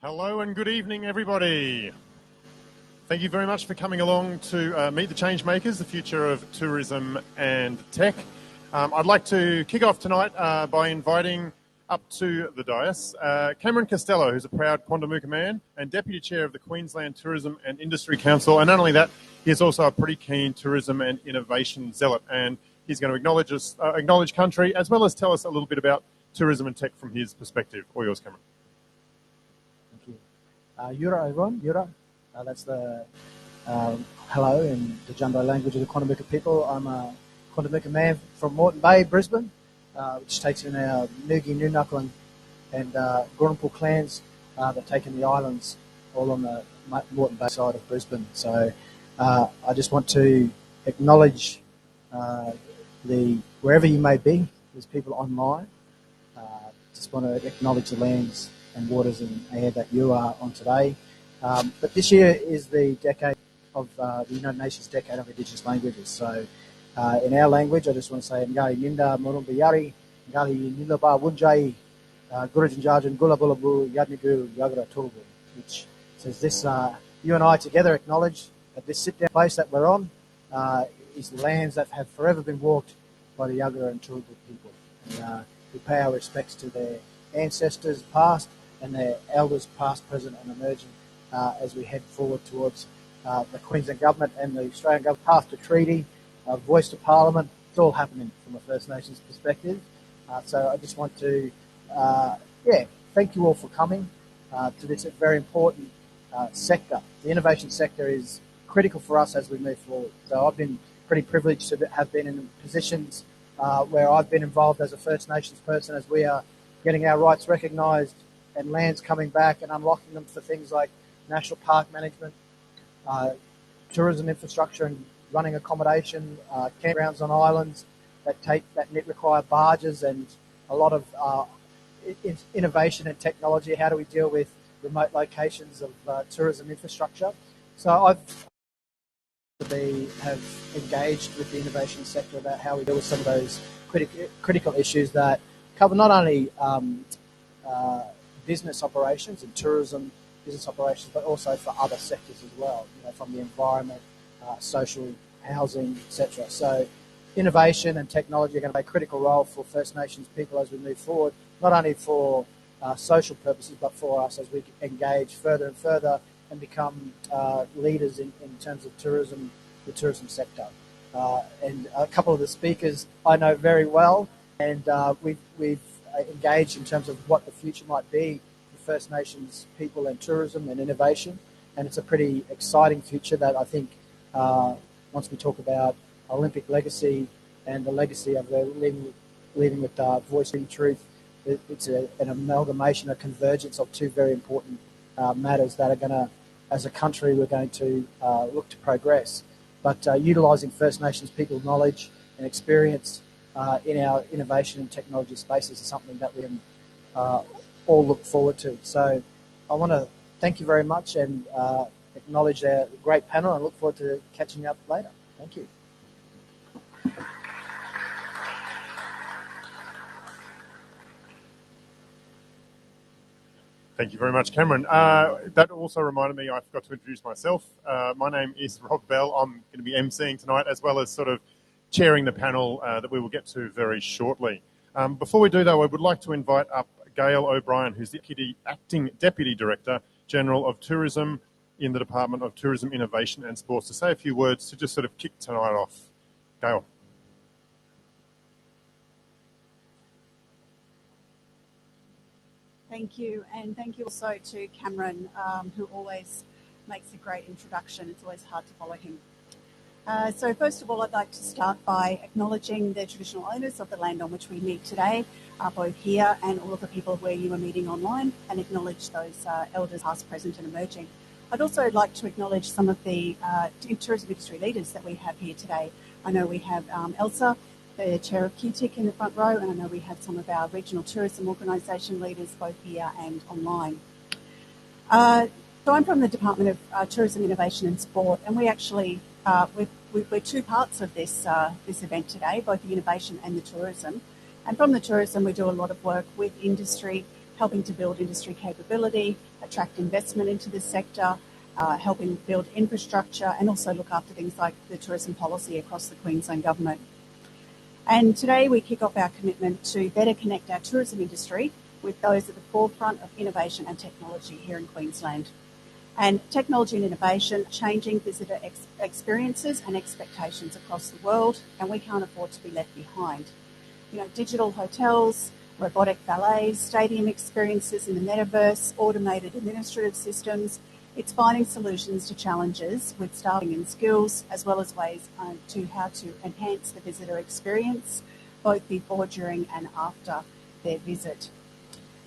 Hello and good evening, everybody. Thank you very much for coming along to meet the Changemakers, the future of tourism and tech. I'd like to kick off tonight by inviting up to the dais Cameron Costello, who's a proud Quandamooka man and Deputy Chair of the Queensland Tourism and Industry Council. And not only that, he is also a pretty keen tourism and innovation zealot. And he's going to acknowledge country as well as tell us a little bit about tourism and tech from his perspective. All yours, Cameron. Yura, everyone. Yura. That's the hello in the Jumbo language of the Quandamooka people. I'm a Quandamooka man from Moreton Bay, Brisbane, which takes in our Noogie, Noonuccal and Gurrumpul clans that take in the islands all on the Moreton Bay side of Brisbane. So I just want to acknowledge wherever you may be, there's people online. Just want to acknowledge the lands and waters and air that you are on today. But this year is the decade of the United Nations Decade of Indigenous Languages. So in our language, I just want to say Ngali Ninda Murumbayari, Ngali Nilaba Wunjai, Gurajinjajan Gulabulabu Yadnigu Yagra Turbu, which says this you and I together acknowledge that this sit down place that we're on is the lands that have forever been walked by the Yagra and Turbu people. And we pay our respects to their ancestors past and their elders past, present and emerging as we head forward towards the Queensland Government and the Australian Government, path to treaty, voice to Parliament. It's all happening from a First Nations perspective. So I just want to, thank you all for coming to this very important sector. The innovation sector is critical for us as we move forward. So I've been pretty privileged to have been in positions where I've been involved as a First Nations person as we are getting our rights recognised and lands coming back and unlocking them for things like national park management, tourism infrastructure and running accommodation, campgrounds on islands that require barges and a lot of innovation and technology. How do we deal with remote locations of tourism infrastructure? So have engaged with the innovation sector about how we deal with some of those critical issues that cover not only business operations and tourism business operations, but also for other sectors as well, from the environment, social, housing, etc. So innovation and technology are going to play a critical role for First Nations people as we move forward, not only for social purposes, but for us as we engage further and further and become leaders in terms of tourism, the tourism sector. And a couple of the speakers I know very well, and we've engaged in terms of what the future might be for First Nations people and tourism and innovation. And it's a pretty exciting future that I think once we talk about Olympic legacy and the legacy of the leading with voice and truth, it's an amalgamation, a convergence of two very important matters that are going to, as a country, we're going to look to progress. But utilising First Nations people's knowledge and experience in our innovation and technology spaces is something that we can all look forward to. So I want to thank you very much and acknowledge our great panel and look forward to catching up later. Thank you. Thank you very much, Cameron. That also reminded me I forgot to introduce myself. My name is Rob Bell. I'm going to be emceeing tonight as well as sort of chairing the panel that we will get to very shortly. Before we do, though, I would like to invite up Gail O'Brien, who's the Acting Deputy Director General of Tourism in the Department of Tourism, Innovation and Sports, to say a few words to just sort of kick tonight off. Gail. Thank you, and thank you also to Cameron, who always makes a great introduction. It's always hard to follow him. So first of all, I'd like to start by acknowledging the traditional owners of the land on which we meet today, both here and all of the people where you are meeting online, and acknowledge those elders past, present and emerging. I'd also like to acknowledge some of the tourism industry leaders that we have here today. I know we have Elsa, the chair of QTIC, in the front row, and I know we have some of our regional tourism organisation leaders both here and online. So I'm from the Department of Tourism, Innovation and Sport, and we actually, we're two parts of this event today, both the innovation and the tourism. And from the tourism, we do a lot of work with industry helping to build industry capability, attract investment into this sector, helping build infrastructure, and also look after things like the tourism policy across the Queensland Government. And today we kick off our commitment to better connect our tourism industry with those at the forefront of innovation and technology here in Queensland. And technology and innovation changing visitor experiences and expectations across the world, and we can't afford to be left behind. You know, digital hotels, robotic valets, stadium experiences in the metaverse, automated administrative systems. It's finding solutions to challenges with staffing and skills, as well as ways to how to enhance the visitor experience, both before, during and after their visit.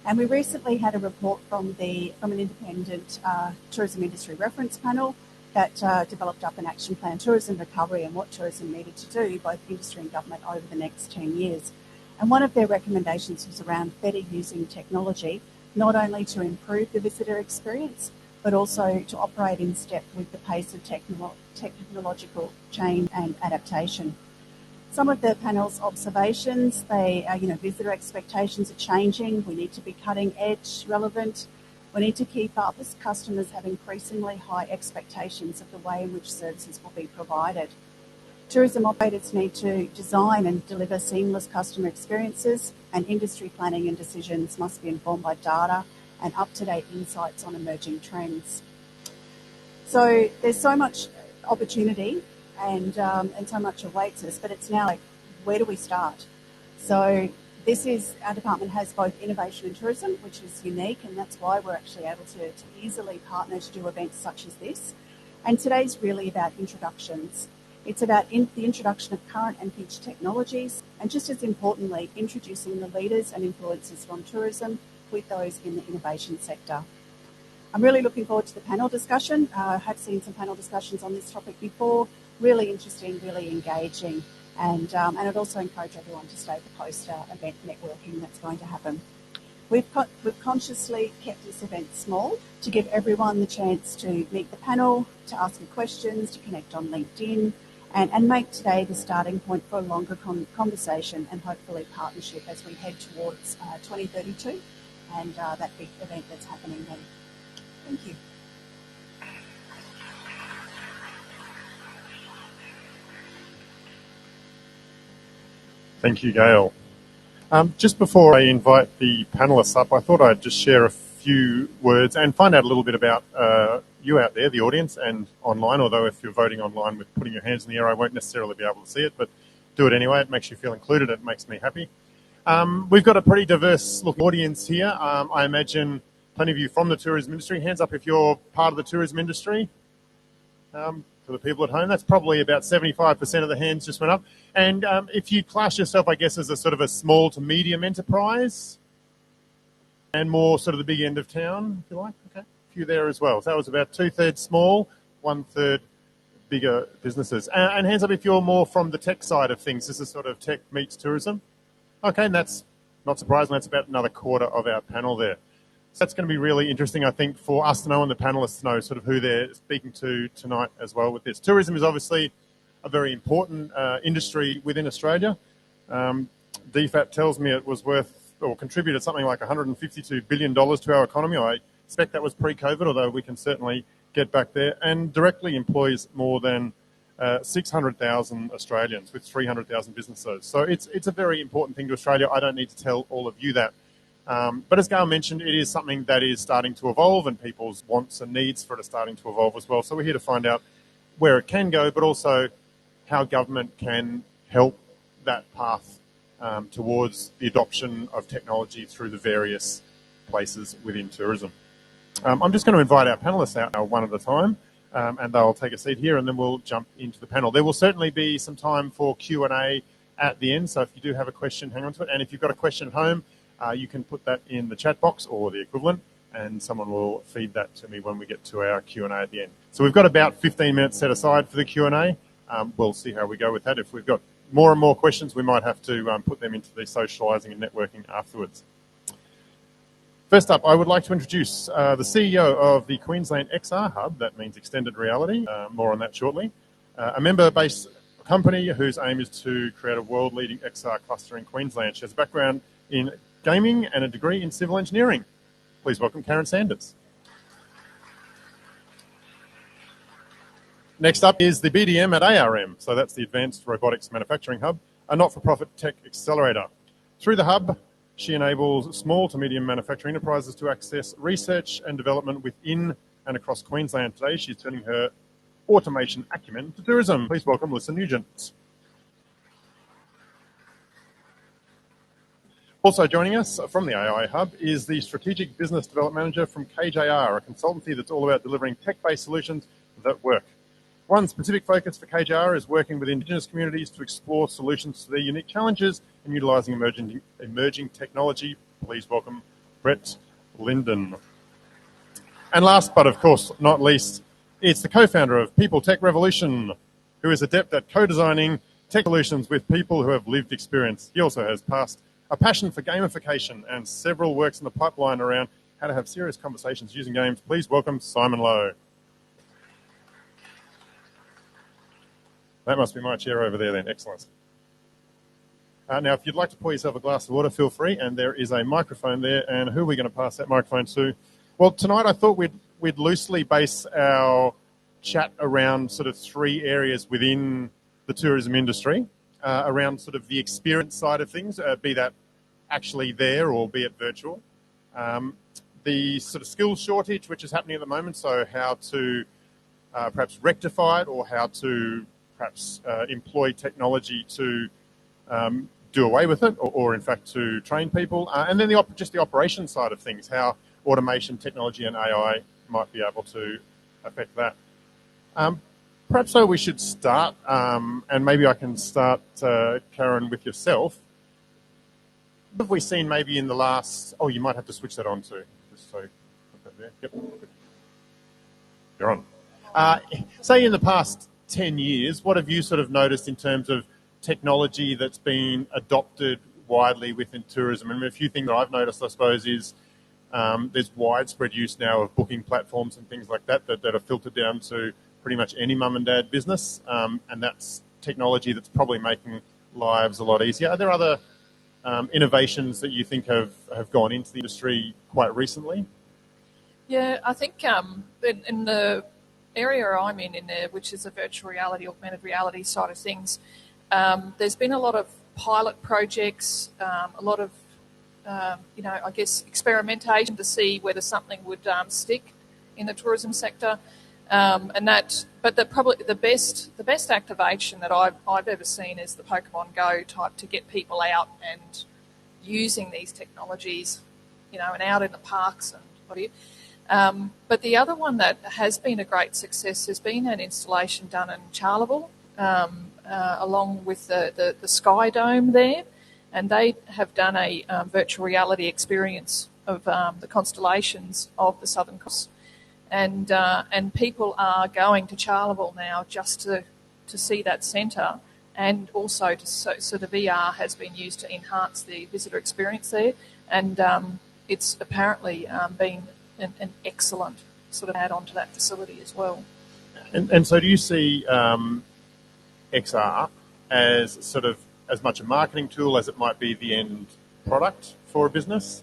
And we recently had a report from an independent tourism industry reference panel that developed up an action plan, tourism recovery, and what tourism needed to do, both industry and government, over the next 10 years. And one of their recommendations was around better using technology, not only to improve the visitor experience, but also to operate in step with the pace of technological change and adaptation. Some of the panel's observations, visitor expectations are changing. We need to be cutting edge, relevant. We need to keep up as customers have increasingly high expectations of the way in which services will be provided. Tourism operators need to design and deliver seamless customer experiences, and industry planning and decisions must be informed by data and up-to-date insights on emerging trends. So there's so much opportunity and so much awaits us, but it's now like, where do we start? So our department has both innovation and tourism, which is unique, and that's why we're actually able to easily partner to do events such as this. And today's really about introductions. It's about the introduction of current and future technologies, and just as importantly, introducing the leaders and influencers from tourism with those in the innovation sector. I'm really looking forward to the panel discussion. I have seen some panel discussions on this topic before. Really interesting, really engaging, and I'd also encourage everyone to stay for post-event networking that's going to happen. We've consciously kept this event small to give everyone the chance to meet the panel, to ask questions, to connect on LinkedIn, and make today the starting point for a longer conversation and hopefully partnership as we head towards 2032 and that big event that's happening then. Thank you. Thank you, Gail. Just before I invite the panellists up, I thought I'd just share a few words and find out a little bit about you out there, the audience, and online, although if you're voting online with putting your hands in the air, I won't necessarily be able to see it, but do it anyway. It makes you feel included. It makes me happy. We've got a pretty diverse looking audience here. I imagine plenty of you from the tourism industry. Hands up if you're part of the tourism industry. For the people at home, that's probably about 75% of the hands just went up. And if you class yourself, I guess, as a sort of a small to medium enterprise and more sort of the big end of town, if you like, okay, a few there as well. So that was about 2/3 small, 1/3 bigger businesses. And hands up if you're more from the tech side of things. This is sort of tech meets tourism. Okay, and that's not surprising. That's about another quarter of our panel there. So that's going to be really interesting, I think, for us to know and the panellists to know sort of who they're speaking to tonight as well with this. Tourism is obviously a very important industry within Australia. DFAT tells me it was worth or contributed something like $152 billion to our economy. I expect that was pre-COVID, although we can certainly get back there, and directly employs more than 600,000 Australians with 300,000 businesses. So it's a very important thing to Australia. I don't need to tell all of you that. But as Gail mentioned, it is something that is starting to evolve, and people's wants and needs for it are starting to evolve as well. So we're here to find out where it can go, but also how government can help that path towards the adoption of technology through the various places within tourism. I'm just going to invite our panellists out now one at a time, and they'll take a seat here, and then we'll jump into the panel. There will certainly be some time for Q&A at the end, so if you do have a question, hang on to it. And if you've got a question at home, you can put that in the chat box or the equivalent, and someone will feed that to me when we get to our Q&A at the end. So we've got about 15 minutes set aside for the Q&A. We'll see how we go with that. If we've got more and more questions, we might have to put them into the socialising and networking afterwards. First up, I would like to introduce the CEO of the Queensland XR Hub. That means extended reality. More on that shortly. A member-based company whose aim is to create a world-leading XR cluster in Queensland. She has a background in gaming and a degree in civil engineering. Please welcome Karen Sanders. Next up is the BDM at ARM, so that's the Advanced Robotics Manufacturing Hub, a not-for-profit tech accelerator. Through the hub, she enables small to medium manufacturing enterprises to access research and development within and across Queensland. Today, she's turning her automation acumen to tourism. Please welcome Lisa Nugent. Also joining us from the AI Hub is the Strategic Business Development Manager from KJR, a consultancy that's all about delivering tech-based solutions that work. One specific focus for KJR is working with Indigenous communities to explore solutions to their unique challenges and utilising emerging technology. Please welcome Brett Linden. And last, but of course not least, it's the co-founder of People Tech Revolution, who is adept at co-designing tech solutions with people who have lived experience. He also has a passion for gamification and several works in the pipeline around how to have serious conversations using games. Please welcome Simon Lowe. That must be my chair over there then. Excellent. Now, if you'd like to pour yourself a glass of water, feel free. And there is a microphone there. And who are we going to pass that microphone to? Well, tonight I thought we'd loosely base our chat around sort of three areas within the tourism industry, around sort of the experience side of things, be that actually there or be it virtual. The sort of skills shortage, which is happening at the moment, so how to perhaps rectify it or how to perhaps employ technology to do away with it or in fact to train people. And then just the operation side of things, how automation, technology and AI might be able to affect that. Perhaps so we should start, and maybe I can start, Karen, with yourself. What have we seen maybe in the last... Oh, you might have to switch that on too. Just so put that there. Yep. You're on. Say in the past 10 years, what have you sort of noticed in terms of technology that's been adopted widely within tourism? And a few things that I've noticed, I suppose, is there's widespread use now of booking platforms and things like that are filtered down to pretty much any mum and dad business, and that's technology that's probably making lives a lot easier. Are there other innovations that you think have gone into the industry quite recently? Yeah, I think in the area I'm in there, which is the virtual reality, augmented reality side of things, there's been a lot of pilot projects, a lot of, I guess, experimentation to see whether something would stick in the tourism sector. But probably the best activation that I've ever seen is the Pokemon Go type, to get people out and using these technologies, and out in the parks and what have you. But the other one that has been a great success has been an installation done in Charleville, along with the Sky Dome there, and they have done a virtual reality experience of the constellations of the Southern Cross. And people are going to Charleville now just to see that centre, and also so the VR has been used to enhance the visitor experience there, and it's apparently been an excellent sort of add-on to that facility as well. And so do you see XR as sort of as much a marketing tool as it might be the end product for a business?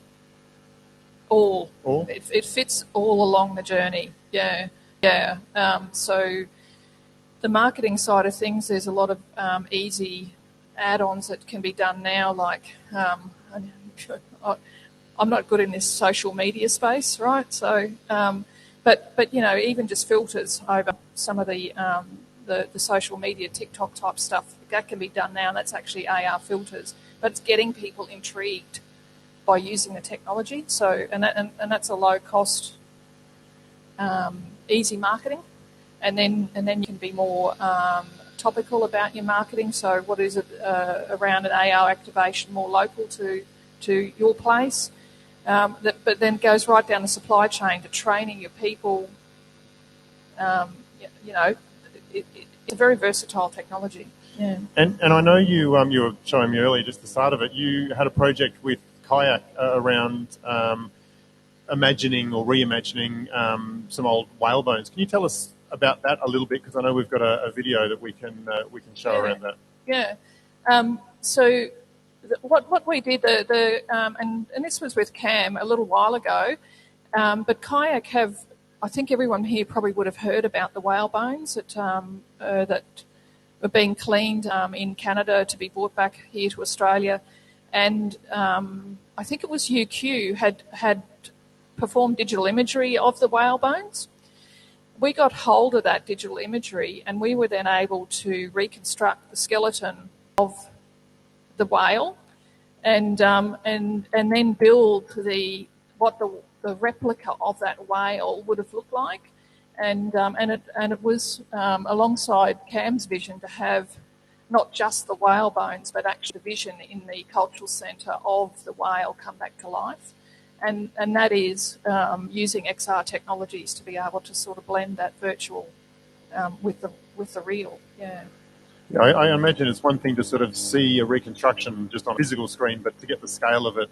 All. It fits all along the journey. Yeah. So the marketing side of things, there's a lot of easy add-ons that can be done now. Like I'm not good in this social media space, right? So, but even just filters over some of the social media TikTok type stuff that can be done now. And that's actually AR filters, but it's getting people intrigued by using the technology. So, and that's a low cost, easy marketing, and then you can be more topical about your marketing. So, what is it around an AR activation, more local to your place, but then goes right down the supply chain to training your people. It's a very versatile technology. Yeah. And I know you were showing me earlier, just the start of it. You had a project with Kayak around imagining or reimagining some old whale bones. Can you tell us about that a little bit? Because I know we've got a video that we can show around that. Yeah. So what we did, and this was with Cam a little while ago, but Kayak have, I think everyone here probably would have heard about the whale bones that were being cleaned in Canada to be brought back here to Australia. And I think it was UQ had performed digital imagery of the whale bones. We got hold of that digital imagery, and we were then able to reconstruct the skeleton of the whale, and then build what the replica of that whale would have looked like, and it was alongside Cam's vision to have not just the whale bones, but actually the vision in the cultural centre of the whale come back to life. And that is using XR technologies to be able to sort of blend that virtual with the real. Yeah. Yeah, I imagine it's one thing to sort of see a reconstruction just on a physical screen, but to get the scale of it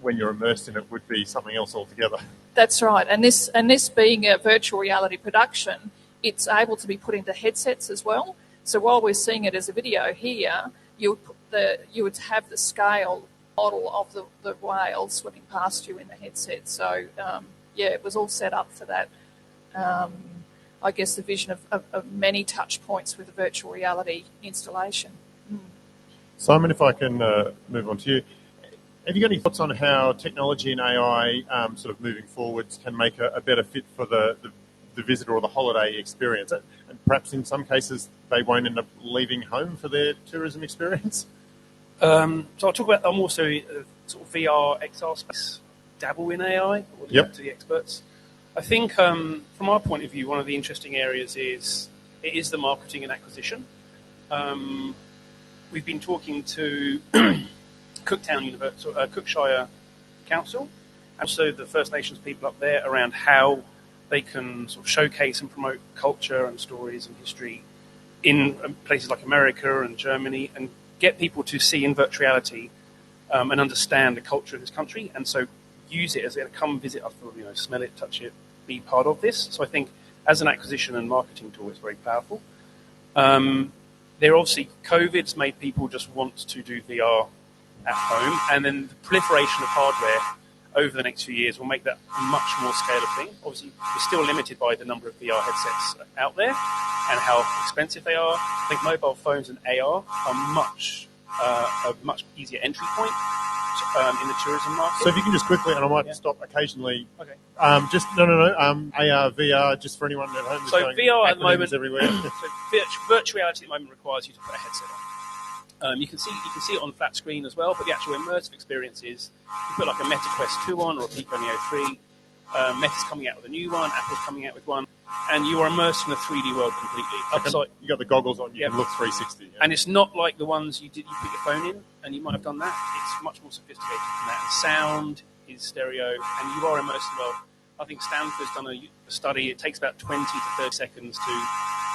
when you're immersed in it would be something else altogether. That's right. And this being a virtual reality production, it's able to be put into headsets as well. So while we're seeing it as a video here, you would have the scale model of the whale swimming past you in the headset. So, it was all set up for that. I guess the vision of many touch points with a virtual reality installation. Simon, if I can move on to you. Have you got any thoughts on how technology and AI sort of moving forwards can make a better fit for the visitor or the holiday experience? And perhaps in some cases they won't end up leaving home for their tourism experience? So I'll talk about, I'm also sort of VR, XR space, dabble in AI, or leave that to the experts. I think from our point of view, one of the interesting areas is the marketing and acquisition. We've been talking to Cookshire Council, and also the First Nations people up there around how they can sort of showcase and promote culture and stories and history in places like America and Germany, and get people to see in virtual reality and understand the culture of this country, and so use it as a come visit us, smell it, touch it, be part of this. So I think as an acquisition and marketing tool, it's very powerful. There obviously, COVID's made people just want to do VR at home, and then the proliferation of hardware over the next few years will make that a much more scalable thing. Obviously, we're still limited by the number of VR headsets out there and how expensive they are. I think mobile phones and AR are a much easier entry point in the tourism market. So if you can just quickly, and I might stop occasionally. Okay. AR, VR, just for anyone at home. So VR at the moment, everywhere. so virtual reality at the moment requires you to put a headset on. You can see it on flat screen as well, but the actual immersive experience is you put like a Meta Quest 2 on or a Pico Neo 3. Meta's coming out with a new one, Apple's coming out with one, and you are immersed in a 3D world completely. You got the goggles on, you can look 360. Yeah. And it's not like the ones you put your phone in, and you might have done that. It's much more sophisticated than that. And sound is stereo, and you are immersed in the world. I think Stanford's done a study. It takes about 20 to 30 seconds to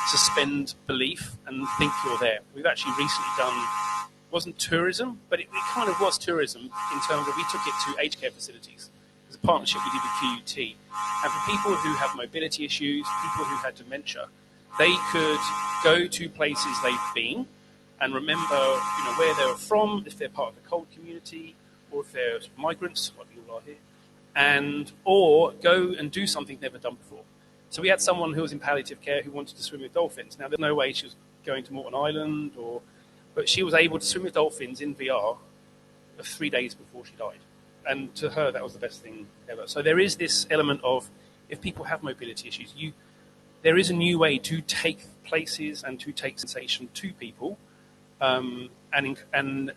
suspend belief and think you're there. We've actually recently done, it wasn't tourism, but it kind of was tourism in terms of we took it to aged care facilities. There's a partnership we did with QUT. And for people who have mobility issues, people who had dementia, they could go to places they've been and remember where they were from, if they're part of the cold community, or if they're migrants, like we all are here, or go and do something they've never done before. So we had someone who was in palliative care who wanted to swim with dolphins. Now, there's no way she was going to Morton Island, but she was able to swim with dolphins in VR 3 days before she died. And to her, that was the best thing ever. So there is this element of, if people have mobility issues, there is a new way to take places and to take sensation to people, and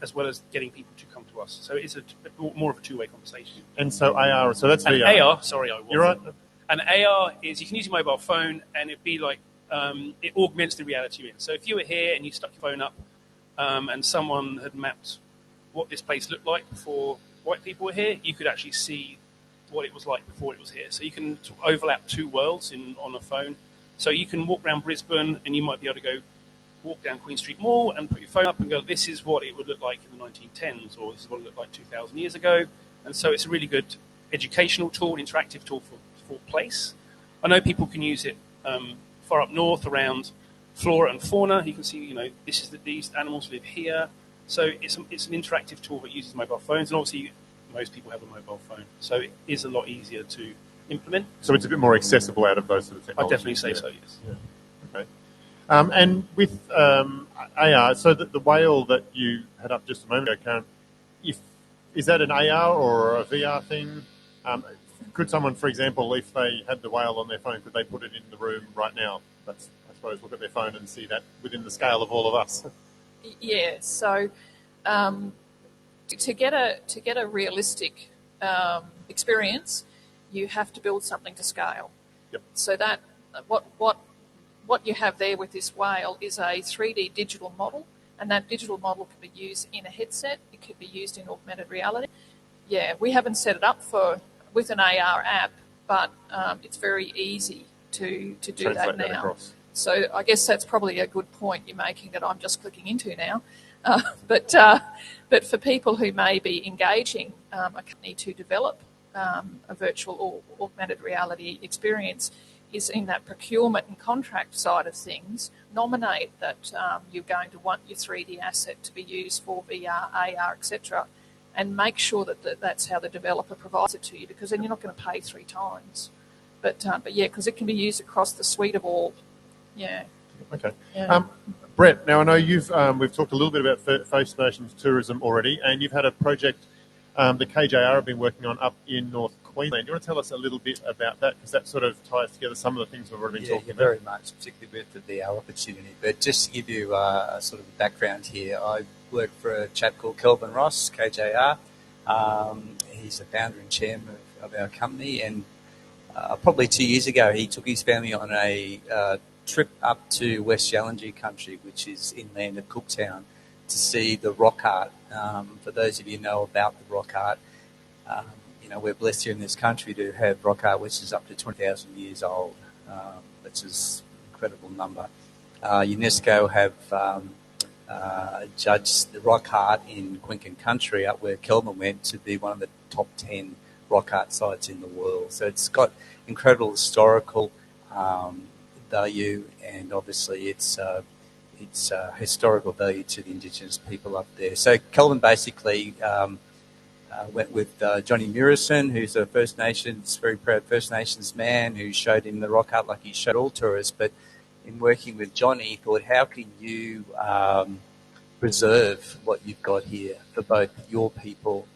as well as getting people to come to us. So it's more of a two-way conversation. And so AR, so that's VR. And AR, sorry, I was. You're right. And AR is, you can use your mobile phone, and it'd be like, it augments the reality you're in. So if you were here and you stuck your phone up, and someone had mapped what this place looked like before white people were here, you could actually see what it was like before it was here. So you can overlap two worlds on a phone. So you can walk around Brisbane, and you might be able to go walk down Queen Street Mall and put your phone up and go, this is what it would look like in the 1910s, or this is what it looked like 2,000 years ago. And so it's a really good educational tool, interactive tool for place. I know people can use it far up north around flora and fauna. You can see, these animals live here. So it's an interactive tool that uses mobile phones, and obviously most people have a mobile phone, so it is a lot easier to implement. So it's a bit more accessible out of those sort of I'd technologies. definitely say so, yes. Yeah. Okay. And with AR, so the whale that you had up just a moment ago, Karen, is that an AR or a VR thing? Could someone, for example, if they had the whale on their phone, could they put it in the room right now? That's, I suppose, look at their phone and see that within the scale of all of us. Yeah. So to get a realistic experience, you have to build something to scale. Yep. So that what you have there with this whale is a 3D digital model, and that digital model can be used in a headset. It could be used in augmented reality. Yeah, we haven't set it up with an AR app, but it's very easy to do Translate that now. across. So I guess that's probably a good point you're making that I'm just clicking into now. But for people who may be engaging a company to develop a virtual or augmented reality experience, is in that procurement and contract side of things, nominate that you're going to want your 3D asset to be used for VR, AR, etc., and make sure that that's how the developer provides it to you, because then you're not going to pay 3 times. But yeah, because it can be used across the suite of all. Yeah. Okay. Yeah. Brett, now I know we've talked a little bit about First Nations tourism already, and you've had a project the KJR have been working on up in North Queensland. Do you want to tell us a little bit about that? Because that sort of ties together some of the things we've already been talking about. Very much, particularly with the VR opportunity. But just to give you a sort of background here, I work for a chap called Kelvin Ross, KJR. He's the founder and chairman of our company, and probably 2 years ago he took his family on a trip up to West Yalanji country, which is inland of Cooktown, to see the rock art. For those of you who know about the rock art, we're blessed here in this country to have rock art which is up to 20,000 years old, which is an incredible number. UNESCO have judged the rock art in Quincan country, up where Kelvin went, to be one of the top 10 rock art sites in the world. So it's got incredible historical value, and obviously it's historical value to the Indigenous people up there. So Kelvin basically went with Johnny Murison, who's a very proud First Nations man, who showed him the rock art like he showed all tourists. But in working with Johnny, he thought, how can you preserve what you've got here for both your people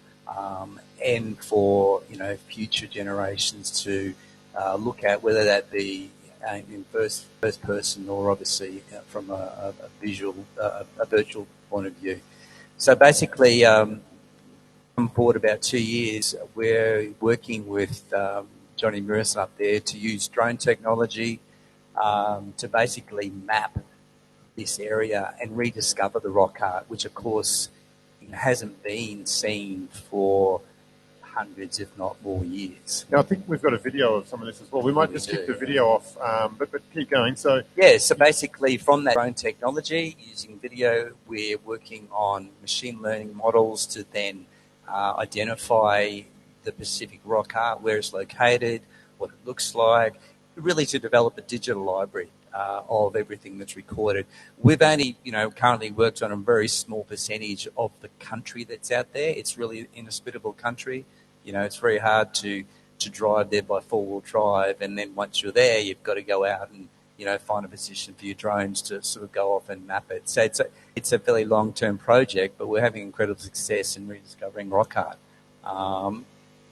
and for future generations to look at, whether that be in first person or obviously from a virtual point of view. So basically, come forward about 2 years, we're working with Johnny Murison up there to use drone technology to basically map this area and rediscover the rock art, which of course hasn't been seen for hundreds, if not more, years. Now, I think we've got a video of some of this as well. We might just kick the video off, but keep going. So basically from that drone technology, using video, we're working on machine learning models to then identify the Pacific rock art, where it's located, what it looks like, really to develop a digital library of everything that's recorded. We've only, currently worked on a very small percentage of the country that's out there. It's really an inhospitable country. It's very hard to drive there by four-wheel drive, and then once you're there, you've got to go out and find a position for your drones to sort of go off and map it. So it's a fairly long-term project, but we're having incredible success in rediscovering rock art.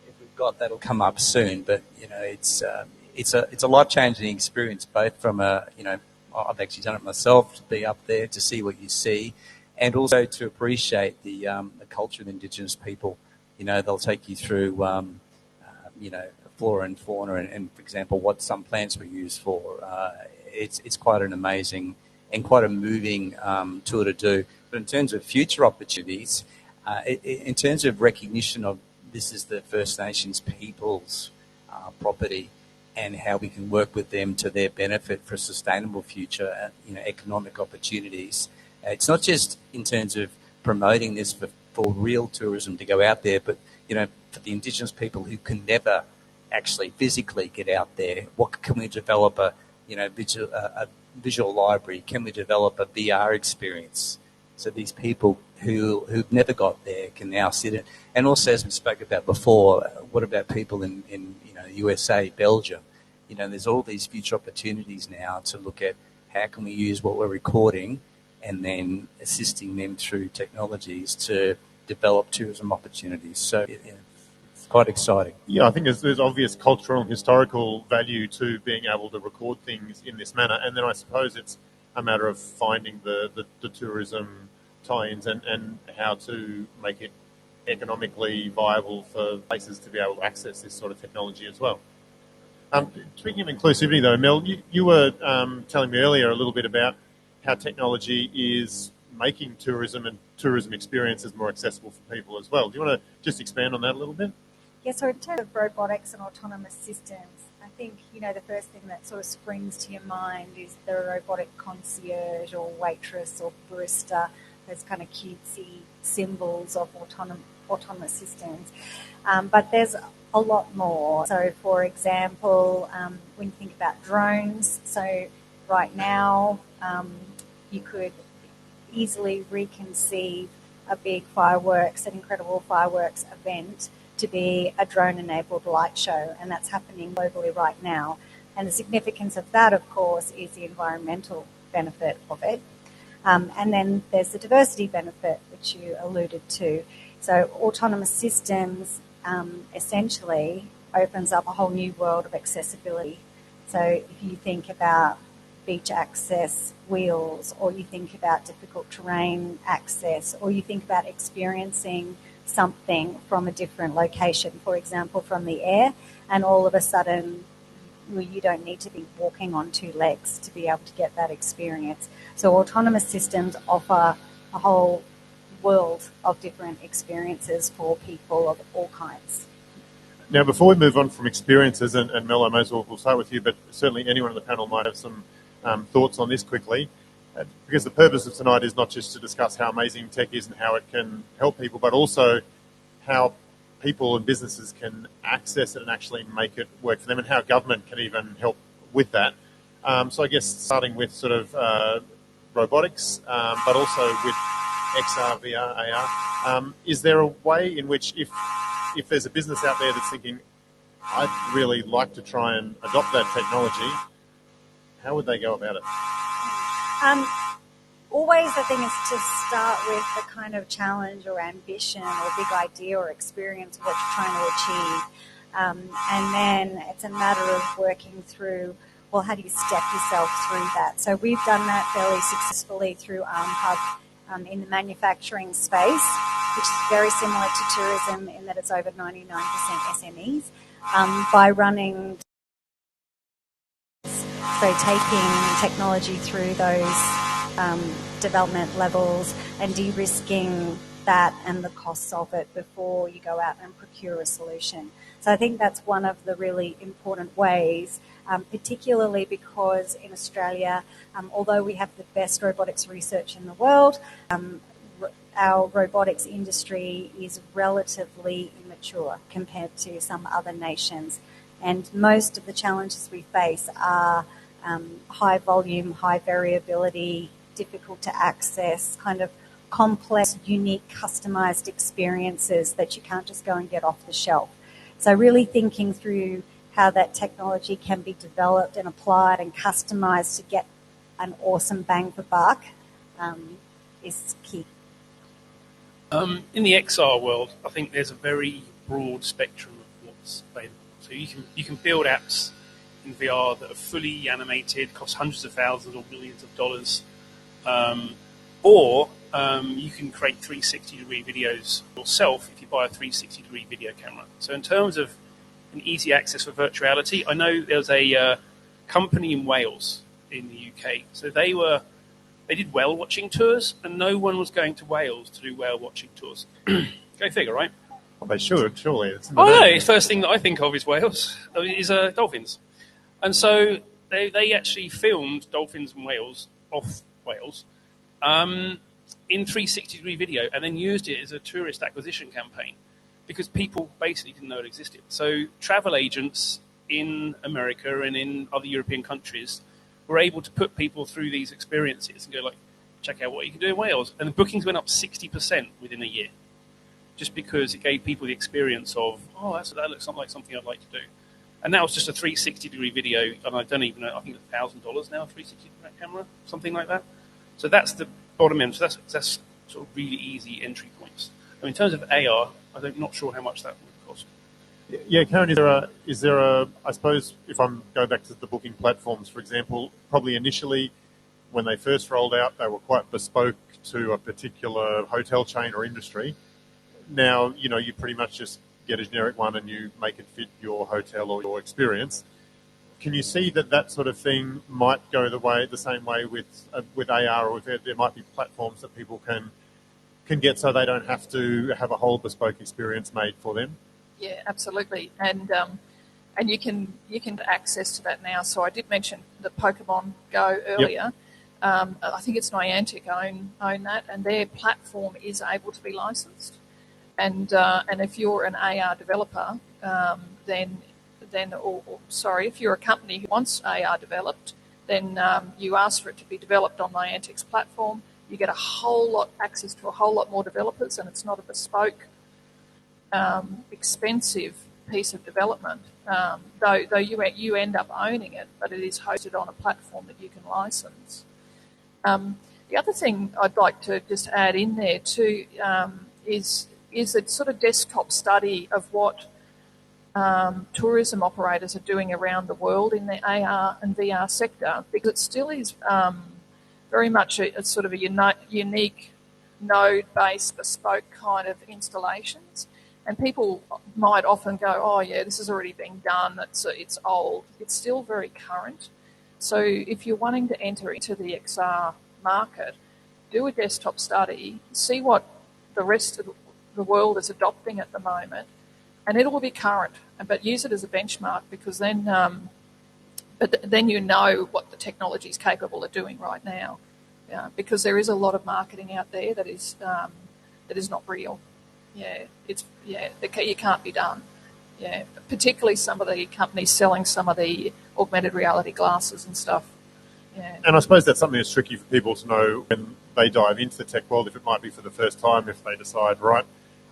If we've got, that'll come up soon, but it's a life-changing experience, both from I've actually done it myself, to be up there to see what you see, and also to appreciate the culture of Indigenous people. They'll take you through flora and fauna, and for example, what some plants were used for. It's quite an amazing and quite a moving tour to do. But in terms of future opportunities, in terms of recognition of this is the First Nations people's property, and how we can work with them to their benefit for a sustainable future, economic opportunities. It's not just in terms of promoting this for real tourism to go out there, but for the Indigenous people who can never actually physically get out there. What can we develop a visual library? Can we develop a VR experience So these people who've never got there can now sit in. And also, as we spoke about before, what about people in USA, Belgium? There's all these future opportunities now to look at how can we use what we're recording and then assisting them through technologies to develop tourism opportunities. So it's quite exciting. Yeah, I think there's obvious cultural and historical value to being able to record things in this manner. And then I suppose it's a matter of finding the tourism tie-ins and how to make it economically viable for places to be able to access this sort of technology as well. Speaking of inclusivity, though, Mel, you were telling me earlier a little bit about how technology is making tourism and tourism experiences more accessible for people as well. Do you want to just expand on that a little bit? Yeah, so in terms of robotics and autonomous systems, I think, the first thing that sort of springs to your mind is the robotic concierge or waitress or barista, those kind of cutesy symbols of autonomous systems. But there's a lot more. So, for example, when you think about drones, so right now you could easily reconceive a big an incredible fireworks event to be a drone-enabled light show, and that's happening globally right now. And the significance of that, of course, is the environmental benefit of it. And then there's the diversity benefit, which you alluded to. So autonomous systems essentially opens up a whole new world of accessibility. So if you think about beach access wheels, or you think about difficult terrain access, or you think about experiencing something from a different location, for example, from the air, and all of a sudden you don't need to be walking on two legs to be able to get that experience. So autonomous systems offer a whole world of different experiences for people of all kinds. Now, before we move on from experiences, and Mel, I may as well we'll start with you, but certainly anyone on the panel might have some thoughts on this quickly, because the purpose of tonight is not just to discuss how amazing tech is and how it can help people, but also how people and businesses can access it and actually make it work for them, and how government can even help with that. So I guess starting with sort of robotics, but also with XR, VR, AR, is there a way in which if there's a business out there that's thinking, I'd really like to try and adopt that technology, how would they go about it? Always the thing is to start with the kind of challenge or ambition or big idea or experience of what you're trying to achieve. And then it's a matter of working through, well, how do you step yourself through that? So we've done that fairly successfully through Hub in the manufacturing space, which is very similar to tourism in that it's over 99% SMEs, by running, so taking technology through those development levels and de-risking that and the costs of it before you go out and procure a solution. So I think that's one of the really important ways, particularly because in Australia, although we have the best robotics research in the world, our robotics industry is relatively immature compared to some other nations. And most of the challenges we face are high volume, high variability, difficult to access, kind of complex, unique, customized experiences that you can't just go and get off the shelf. So really thinking through how that technology can be developed and applied and customized to get an awesome bang for buck is key. In the XR world, I think there's a very broad spectrum of what's available. So you can build apps in VR that are fully animated, cost hundreds of thousands or millions of dollars, or you can create 360-degree videos yourself if you buy a 360-degree video camera. So in terms of an easy access for virtuality, I know there's a company in Wales in the UK. So they did whale watching tours, and no one was going to Wales to do whale watching tours. Go figure, right? Well, they should, surely. Oh no, the first thing that I think of is whales, is dolphins. And so they actually filmed dolphins and whales off Wales in 360-degree video and then used it as a tourist acquisition campaign because people basically didn't know it existed. So travel agents in America and in other European countries were able to put people through these experiences and go like, check out what you can do in Wales. And the bookings went up 60% within a year, just because it gave people the experience of, that looks like something I'd like to do. And now it's just a 360-degree video, and I don't even know, I think it's $1,000 now, 360 camera, something like that. So that's the bottom end. So that's sort of really easy entry points. And in terms of AR, I'm not sure how much that would cost. Yeah, Karen, is there a, I suppose, if I'm going back to the booking platforms, for example, probably initially when they first rolled out, they were quite bespoke to a particular hotel chain or industry. Now, you pretty much just get a generic one and you make it fit your hotel or your experience. Can you see that sort of thing might go the same way with AR, or there might be platforms that people can get so they don't have to have a whole bespoke experience made for them? Yeah, absolutely, and you can get access to that now. So I did mention the Pokemon Go earlier. Yep. I think it's Niantic own that, and their platform is able to be licensed. And if you're an AR developer, if you're a company who wants AR developed, then you ask for it to be developed on Niantic's platform. You get access to a whole lot more developers, and it's not a bespoke, expensive piece of development. Though you end up owning it, but it is hosted on a platform that you can license. The other thing I'd like to just add in there too is a sort of desktop study of what tourism operators are doing around the world in the AR and VR sector, because it still is very much a sort of a unique node-based bespoke kind of installations. And people might often go, oh yeah, this has already been done, it's old. It's still very current. So if you're wanting to enter into the XR market, do a desktop study, see what the rest of the world is adopting at the moment, and it will be current, but use it as a benchmark, because then you know what the technology is capable of doing right now. Because there is a lot of marketing out there that is not real. It can't be done. Yeah, particularly some of the companies selling some of the augmented reality glasses and stuff. Yeah. And I suppose that's something that's tricky for people to know when they dive into the tech world, if it might be for the first time, if they decide, right,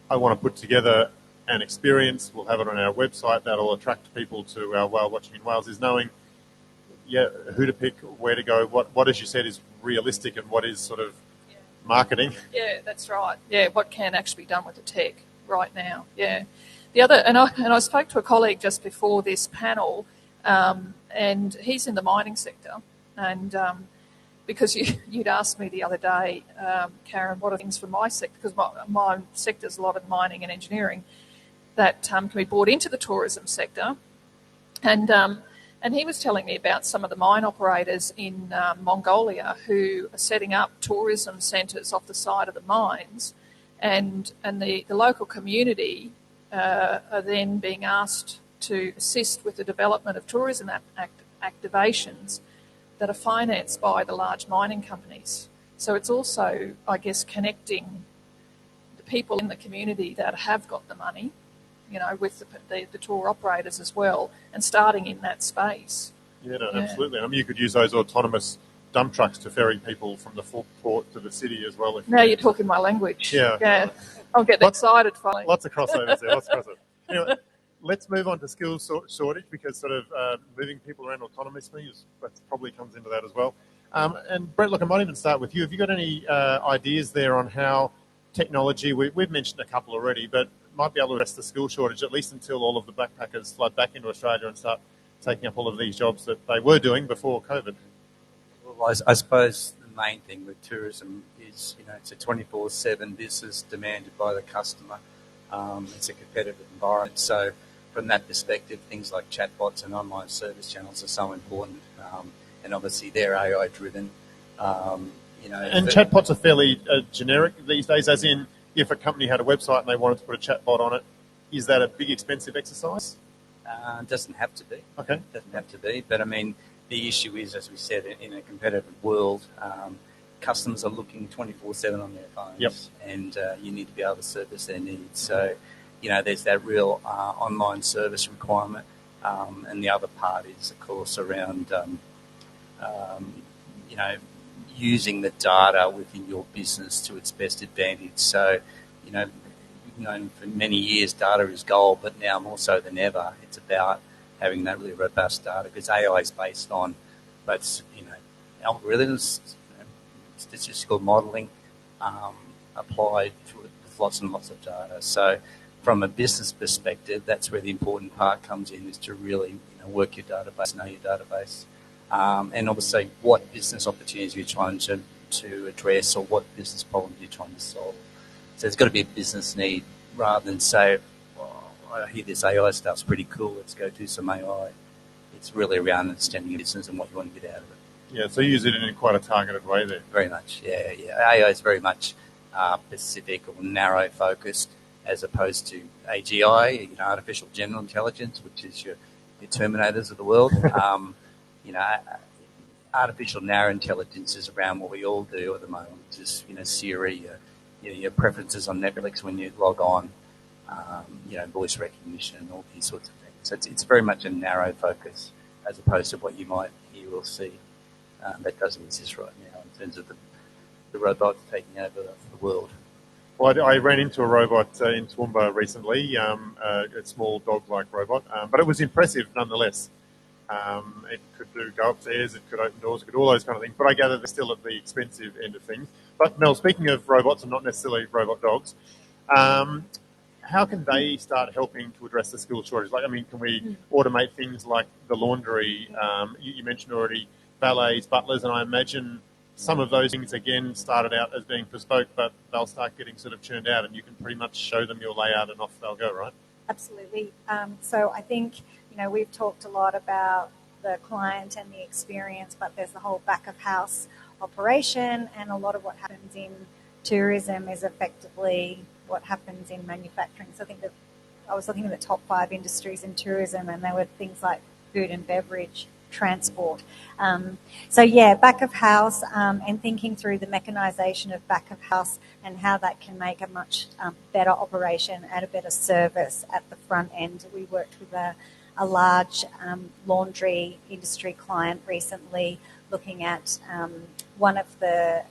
I want to put together an experience, we'll have it on our website, that'll attract people to our whale watching in Wales, is knowing who to pick, where to go, what as you said is realistic and what is sort of marketing. Yeah, that's right. Yeah, what can actually be done with the tech right now. Yeah. The other, and I spoke to a colleague just before this panel, and he's in the mining sector, and because you'd asked me the other day, Karen, what are things from my sector, because my sector is a lot of mining and engineering that can be brought into the tourism sector, and he was telling me about some of the mine operators in Mongolia who are setting up tourism centres off the side of the mines, and the local community are then being asked to assist with the development of tourism activations that are financed by the large mining companies. So it's also, I guess, connecting the people in the community that have got the money, with the tour operators as well, and starting in that space. Yeah, absolutely. I mean, you could use those autonomous dump trucks to ferry people from the port to the city as well. Now you're talking my language. Yeah. I'll get excited finally. Lots of crossovers there, Anyway, let's move on to skills shortage, because sort of moving people around autonomously that probably comes into that as well. And Brett, look, I might even start with you. Have you got any ideas there on how technology, we've mentioned a couple already, but might be able to address the skill shortage, at least until all of the backpackers flood back into Australia and start taking up all of these jobs that they were doing before COVID? Well, I suppose the main thing with tourism is, it's a 24/7 business demanded by the customer. It's a competitive environment. So from that perspective, things like chatbots and online service channels are so important. And obviously they're AI driven. And chatbots are fairly generic these days, as in if a company had a website and they wanted to put a chatbot on it, is that a big expensive exercise? It doesn't have to be. Okay. It doesn't have to be. But I mean, the issue is, as we said, in a competitive world, customers are looking 24/7 on their phones. Yep. And you need to be able to service their needs. So, there's that real online service requirement. And the other part is, of course, around, using the data within your business to its best advantage. So, you know, we've known for many years data is gold, but now more so than ever, it's about having that really robust data, because AI is based on both, you know, algorithms, statistical modelling, applied with lots and lots of data. So from a business perspective, that's where the important part comes in, is to really, you know, work your database, know your database, and obviously what business opportunities you're trying to address, or what business problems you're trying to solve. So there's got to be a business need, rather than say, well, I hear this AI stuff's pretty cool, let's go do some AI. It's really around understanding your business and what you want to get out of it. Yeah, so you use it in quite a targeted way there. Very much, yeah. AI is very much specific or narrow focused, as opposed to AGI, you know, artificial general intelligence, which is your Terminators of the world. You know, artificial narrow intelligence is around what we all do at the moment, which is, you know, Siri, your preferences on Netflix when you log on, you know, voice recognition, all these sorts of things. So it's very much a narrow focus, as opposed to what you might hear or see. That doesn't exist right now in terms of the robots taking over the world. Well, I ran into a robot in Toowoomba recently, a small dog-like robot, but it was impressive nonetheless. It could go upstairs, it could open doors, it could do all those kind of things, but I gather they're still at the expensive end of things. But Mel, speaking of robots and not necessarily robot dogs, how can they start helping to address the skill shortage? Like, I mean, can we automate things like the laundry? You mentioned already valets, butlers, and I imagine some of those things, again, started out as being bespoke, but they'll start getting sort of churned out, and you can pretty much show them your layout and off they'll go, right? Absolutely. So I think, you know, we've talked a lot about the client and the experience, but there's the whole back of house operation, and a lot of what happens in tourism is effectively what happens in manufacturing. So I think that I was looking at the top 5 industries in tourism, and there were things like food and beverage, transport. So yeah, back of house, and thinking through the mechanisation of back of house and how that can make a much better operation and a better service at the front end. We worked with a large laundry industry client recently, looking at one of the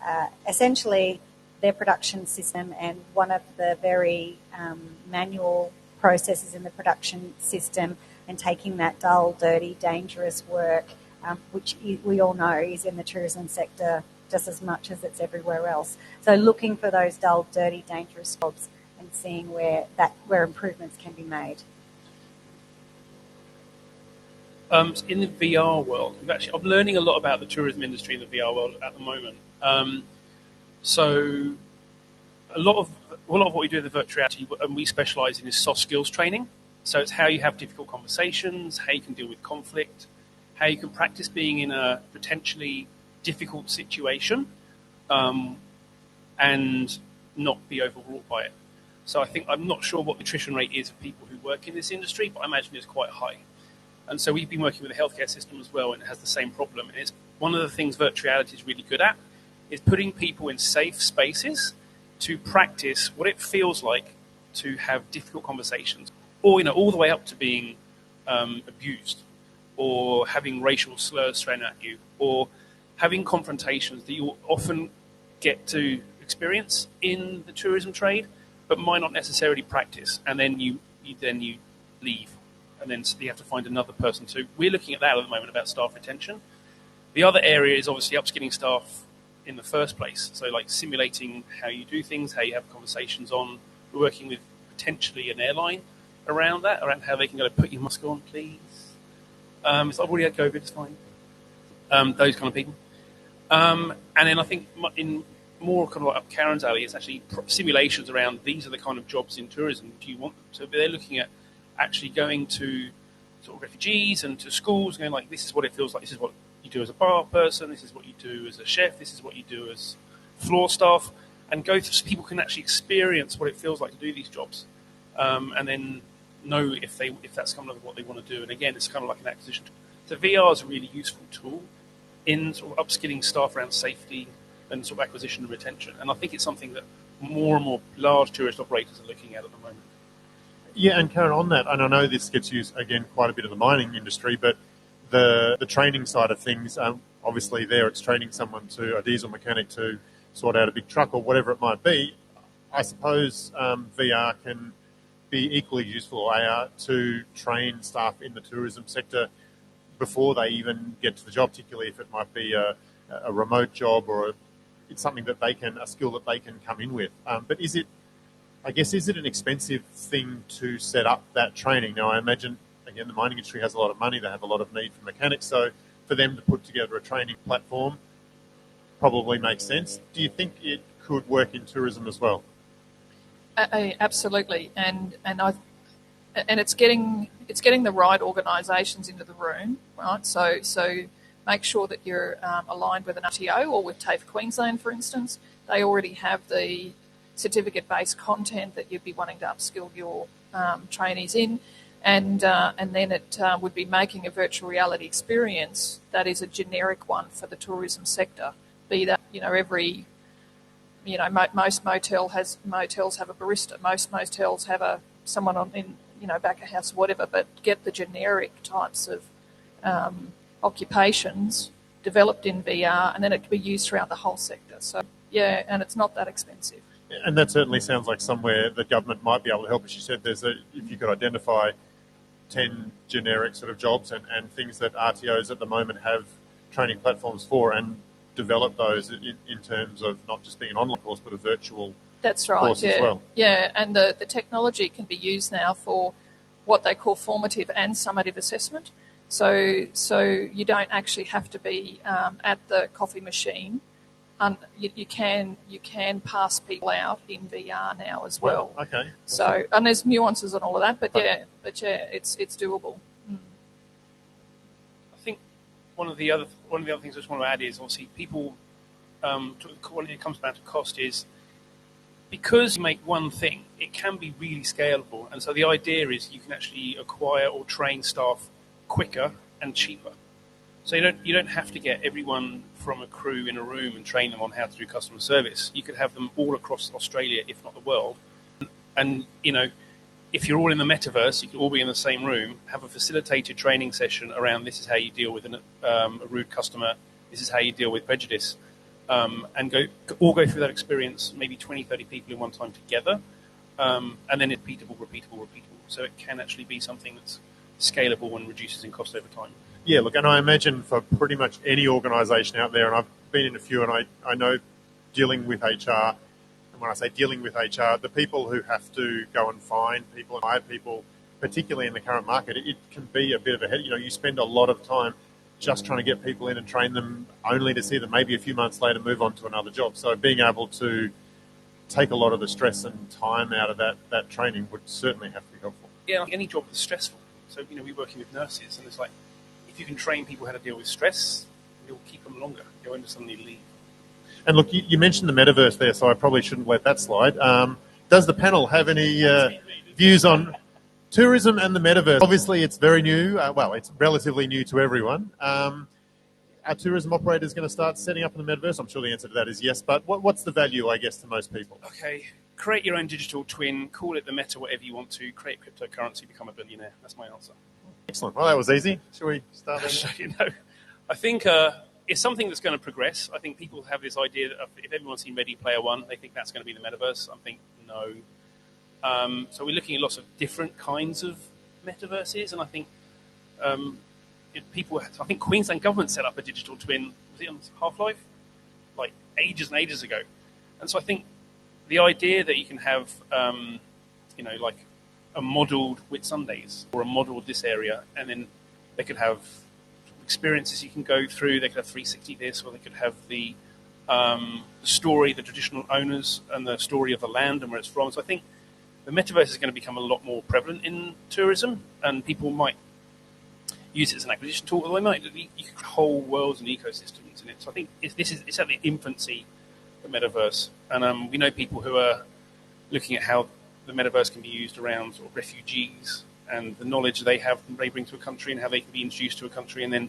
essentially their production system, and one of the very manual processes in the production system, and taking that dull, dirty, dangerous work, which we all know is in the tourism sector just as much as it's everywhere else. So looking for those dull, dirty, dangerous jobs and seeing where improvements can be made. In the VR world, I'm learning a lot about the tourism industry in the VR world at the moment. So a lot of what we do in the virtual reality, and we specialise in, is soft skills training. So it's how you have difficult conversations, how you can deal with conflict, how you can practice being in a potentially difficult situation, and not be overwrought by it. So I'm not sure what the attrition rate is of people who work in this industry, but I imagine it's quite high. And so we've been working with the healthcare system as well, and it has the same problem. And it's one of the things virtual reality is really good at, is putting people in safe spaces to practice what it feels like to have difficult conversations, or, you know, all the way up to being abused, or having racial slurs thrown at you, or having confrontations that you often get to experience in the tourism trade, but might not necessarily practice. And then you leave, and then you have to find another person. So we're looking at that at the moment, about staff retention. The other area is obviously upskilling staff in the first place. So like simulating how you do things, how you have conversations on. We're working with potentially an airline around how they can go, put your mask on, please. I've already had COVID, it's fine. Those kind of people. And then I think in more kind of like up Karen's alley, it's actually simulations around these are the kind of jobs in tourism. Do you want to? They're looking at actually going to sort of refugees and to schools, going like, this is what it feels like. This is what you do as a bar person. This is what you do as a chef. This is what you do as floor staff, and go through so people can actually experience what it feels like to do these jobs, and then know if that's kind of what they want to do. And again, it's kind of like an acquisition tool. So VR is a really useful tool in sort of upskilling staff around safety and sort of acquisition and retention. And I think it's something that more and more large tourist operators are looking at the moment. Yeah, and Karen, on that, and I know this gets used, again, quite a bit in the mining industry, but the training side of things, obviously there it's training someone to, a diesel mechanic to sort out a big truck or whatever it might be. I suppose VR can be equally useful, or AR, to train staff in the tourism sector before they even get to the job, particularly if it might be a remote job or it's something that they can, a skill that they can come in with. But is it an expensive thing to set up that training? Now, I imagine, again, the mining industry has a lot of money. They have a lot of need for mechanics. So for them to put together a training platform probably makes sense. Do you think it could work in tourism as well? Absolutely, and it's getting the right organisations into the room, right? So make sure that you're aligned with an RTO or with TAFE Queensland, for instance. They already have the certificate-based content that you'd be wanting to upskill your trainees in, and then it would be making a virtual reality experience that is a generic one for the tourism sector. Be that most motels have a barista. Most motels have someone back of house, whatever. But get the generic types of occupations developed in VR, and then it can be used throughout the whole sector. So yeah, and it's not that expensive. And that certainly sounds like somewhere the government might be able to help. As you said, if you could identify 10 generic sort of jobs and things that RTOs at the moment have training platforms for, and develop those in terms of not just being an online course, but a virtual course as well. Yeah, and the technology can be used now for what they call formative and summative assessment. So you don't actually have to be at the coffee machine. You can pass people out in VR now as well. Okay. So, and there's nuances and all of that, but yeah, it's doable. I think one of the other things I just want to add is obviously people, when it comes down to cost, is because you make one thing, it can be really scalable, and so the idea is you can actually acquire or train staff quicker and cheaper. So you don't have to get everyone from a crew in a room and train them on how to do customer service. You could have them all across Australia, if not the world. And if you're all in the metaverse, you could all be in the same room, have a facilitated training session around this is how you deal with a rude customer, this is how you deal with prejudice, and all go through that experience, maybe 20, 30 people in one time together, and then repeatable. So it can actually be something that's scalable and reduces in cost over time. Yeah, look, and I imagine for pretty much any organisation out there, and I've been in a few, and I know dealing with HR, and when I say dealing with HR, the people who have to go and find people and hire people, particularly in the current market, it can be a bit of a headache. You spend a lot of time just trying to get people in and train them, only to see them maybe a few months later move on to another job. So being able to take a lot of the stress and time out of that training would certainly have to be helpful. Yeah, like any job is stressful. So, we're working with nurses, and it's like, if you can train people how to deal with stress, you'll keep them longer. You won't suddenly leave. And look, you mentioned the metaverse there, so I probably shouldn't let that slide. Does the panel have any views on tourism and the metaverse? Obviously, it's very new. It's relatively new to everyone. Are tourism operators going to start setting up in the metaverse? I'm sure the answer to that is yes, but what's the value, I guess, to most people? Okay, create your own digital twin, call it the meta, whatever you want to, create cryptocurrency, become a billionaire. That's my answer. Excellent. Well, that was easy. Shall we start there? I think it's something that's going to progress. I think people have this idea that if everyone's seen Ready Player One, they think that's going to be the metaverse. I think no. So we're looking at lots of different kinds of metaverses, and I think I think Queensland government set up a digital twin. Was it on Half-Life? Like ages and ages ago. And so I think the idea that you can have, like a modelled Whitsundays or a modelled this area, and then they could have experiences you can go through. They could have 360 this, or they could have the story, the traditional owners, and the story of the land and where it's from. So I think the metaverse is going to become a lot more prevalent in tourism, and people might use it as an acquisition tool, or they might you could whole worlds and ecosystems in it. So I think it's at the infancy, the metaverse, and we know people who are looking at how the metaverse can be used around sort of refugees and the knowledge they bring to a country and how they can be introduced to a country, and then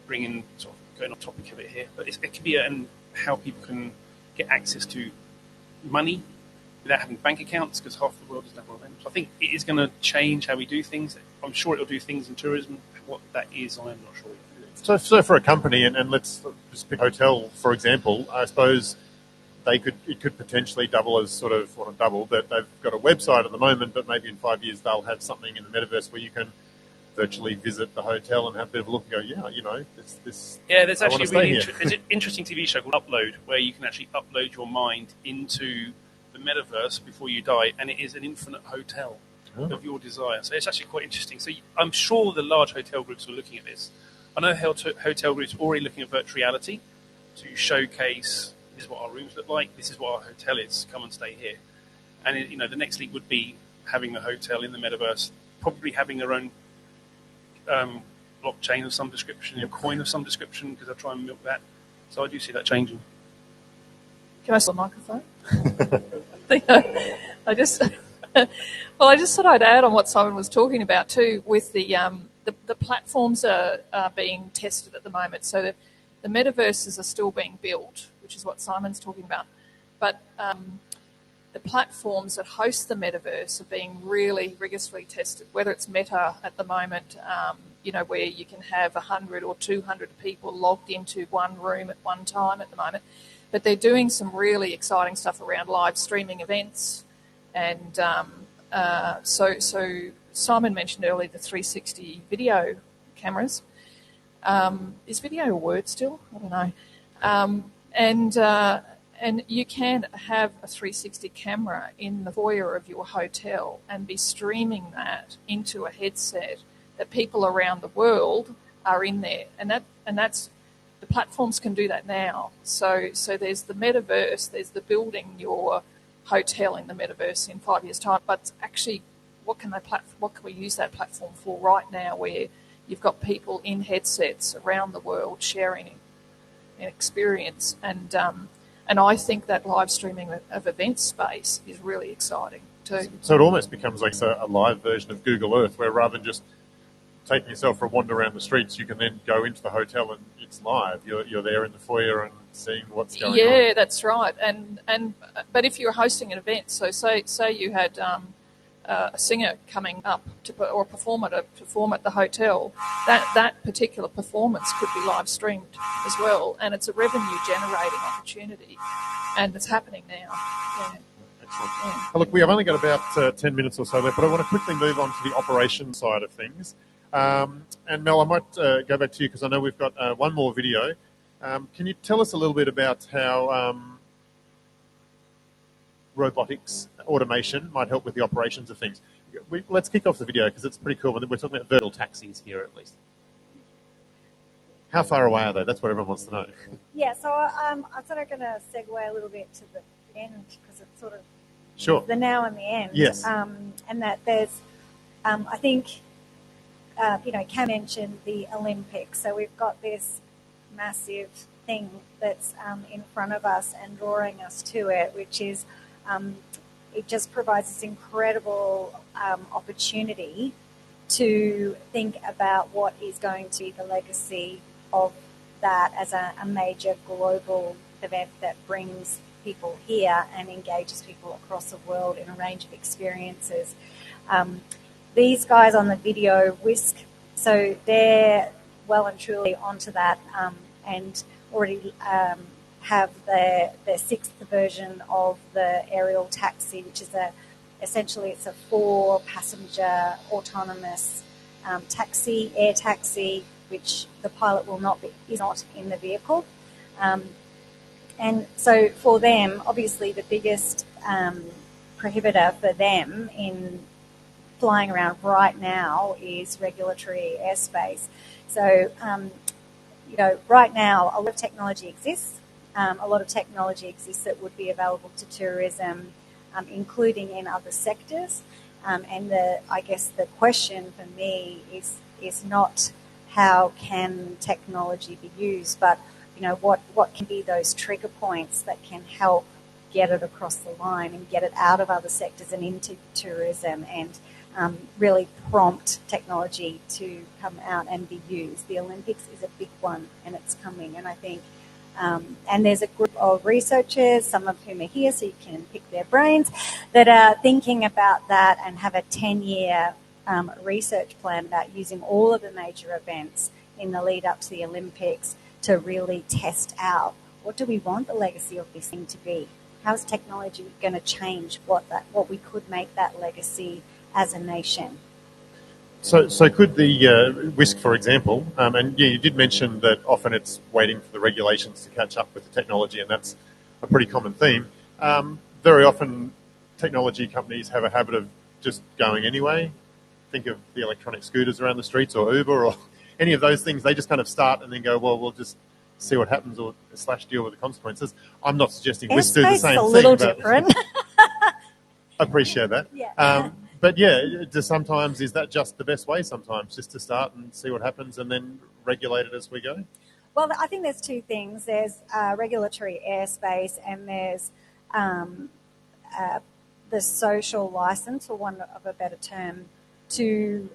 bring in sort of going off topic of it here, but it could be how people can get access to money without having bank accounts, because half the world doesn't have one of them. So I think it is going to change how we do things. I'm sure it'll do things in tourism. What that is, I am not sure. So for a company, and let's just pick a hotel, for example, I suppose it could potentially double as sort of, well, not double, but they've got a website at the moment, but maybe in 5 years they'll have something in the metaverse where you can virtually visit the hotel and have a bit of a look and go, yeah, you know, this. Yeah, there's I actually wanna a stay there's an interesting TV show called Upload, where you can actually upload your mind into the metaverse before you die, and it is an infinite hotel of your desire. So it's actually quite interesting. So I'm sure the large hotel groups are looking at this. I know hotel groups are already looking at virtual reality to showcase, this is what our rooms look like, this is what our hotel is, come and stay here. And the next leap would be having the hotel in the metaverse, probably having their own blockchain of some description, a coin of some description, because I try and milk that. So I do see that changing. Can I steal the microphone? I just thought I'd add on what Simon was talking about too, with the platforms are being tested at the moment. So the metaverses are still being built, which is what Simon's talking about. But the platforms that host the metaverse are being really rigorously tested, whether it's Meta at the moment, where you can have 100 or 200 people logged into one room at one time at the moment. But they're doing some really exciting stuff around live streaming events. And so Simon mentioned earlier the 360 video cameras. Is video a word still? I don't know. And you can have a 360 camera in the foyer of your hotel and be streaming that into a headset that people around the world are in there. And that's the platforms can do that now. So there's the metaverse, there's the building your hotel in the metaverse in 5 years' time. But actually, what can we use that platform for right now, where you've got people in headsets around the world sharing an experience, and I think that live streaming of event space is really exciting too. So it almost becomes like a live version of Google Earth, where rather than just taking yourself for a wander around the streets, you can then go into the hotel and it's live. You're there in the foyer and seeing what's going on. Yeah, that's right. But if you're hosting an event, so say you had a singer coming up or a performer to perform at the hotel, that particular performance could be live streamed as well, and it's a revenue generating opportunity, and it's happening now. Yeah. Excellent. Yeah. Look, we have only got about 10 minutes or so left, but I want to quickly move on to the operations side of things. And Mel, I might go back to you because I know we've got one more video. Can you tell us a little bit about how robotics automation might help with the operations of things? Let's kick off the video because it's pretty cool. We're talking about virtual taxis here, at least. How far away are they? That's what everyone wants to know. Yeah, so I'm sort of going to segue a little bit to the end because it's sort of the now and the end. Yes. And that there's, I think, Cam mentioned the Olympics. So we've got this massive thing that's in front of us and drawing us to it, which is it just provides this incredible opportunity to think about what is going to be the legacy of that as a major global event that brings people here and engages people across the world in a range of experiences. These guys on the video, Whisk, so they're well and truly onto that and already have their sixth version of the aerial taxi, which is essentially it's a 4-passenger autonomous air taxi, which the pilot is not in the vehicle. And so for them, obviously the biggest prohibitor for them in flying around right now is regulatory airspace. So, right now a lot of technology exists. A lot of technology exists that would be available to tourism, including in other sectors. And I guess the question for me is not how can technology be used, but what can be those trigger points that can help get it across the line and get it out of other sectors and into tourism and really prompt technology to come out and be used. The Olympics is a big one and it's coming, and I think and there's a group of researchers, some of whom are here, so you can pick their brains, that are thinking about that and have a 10-year research plan about using all of the major events in the lead up to the Olympics to really test out what do we want the legacy of this thing to be? How's technology going to change what we could make that legacy as a nation? So could the WISC, for example, and yeah, you did mention that often it's waiting for the regulations to catch up with the technology, and that's a pretty common theme. Very often, technology companies have a habit of just going anyway. Think of the electronic scooters around the streets, or Uber, or any of those things. They just kind of start and then go, well, we'll just see what happens, or / deal with the consequences. I'm not suggesting WISC do the same thing. A little different. I appreciate that. Yeah. But yeah, sometimes is that just the best way? Sometimes just to start and see what happens, and then regulate it as we go. Well, I think there's two things. There's regulatory airspace, and there's the social license, for want of a better term, to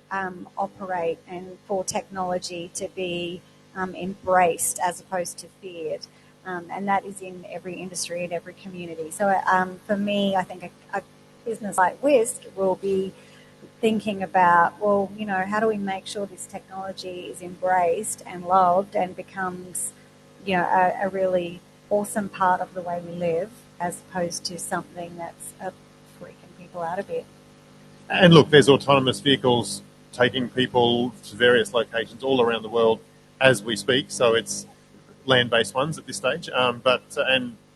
operate and for technology to be embraced as opposed to feared. And that is in every industry and every community. So for me, I think a business like WISC will be thinking about, well, how do we make sure this technology is embraced and loved and becomes, a really awesome part of the way we live, as opposed to something that's freaking people out a bit. And look, there's autonomous vehicles taking people to various locations all around the world as we speak. So it's land-based ones at this stage, and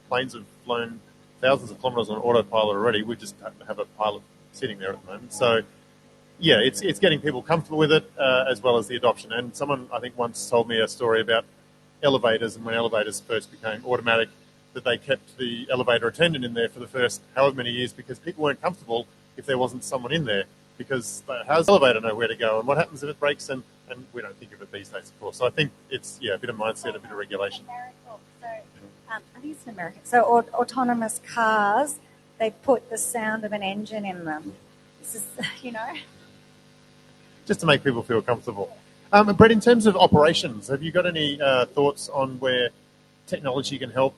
planes have flown thousands of kilometres on autopilot already. We just have a pilot sitting there at the moment. So, yeah, it's getting people comfortable with it, as well as the adoption. And someone, I think, once told me a story about elevators, and when elevators first became automatic, that they kept the elevator attendant in there for the first however many years because people weren't comfortable if there wasn't someone in there, because how's the elevator know where to go, and what happens if it breaks, and we don't think of it these days, of course. So I think it's, a bit of mindset, a bit of regulation. I think it's in America. So autonomous cars, they put the sound of an engine in them. This is, Just to make people feel comfortable. Brett, in terms of operations, have you got any thoughts on where technology can help,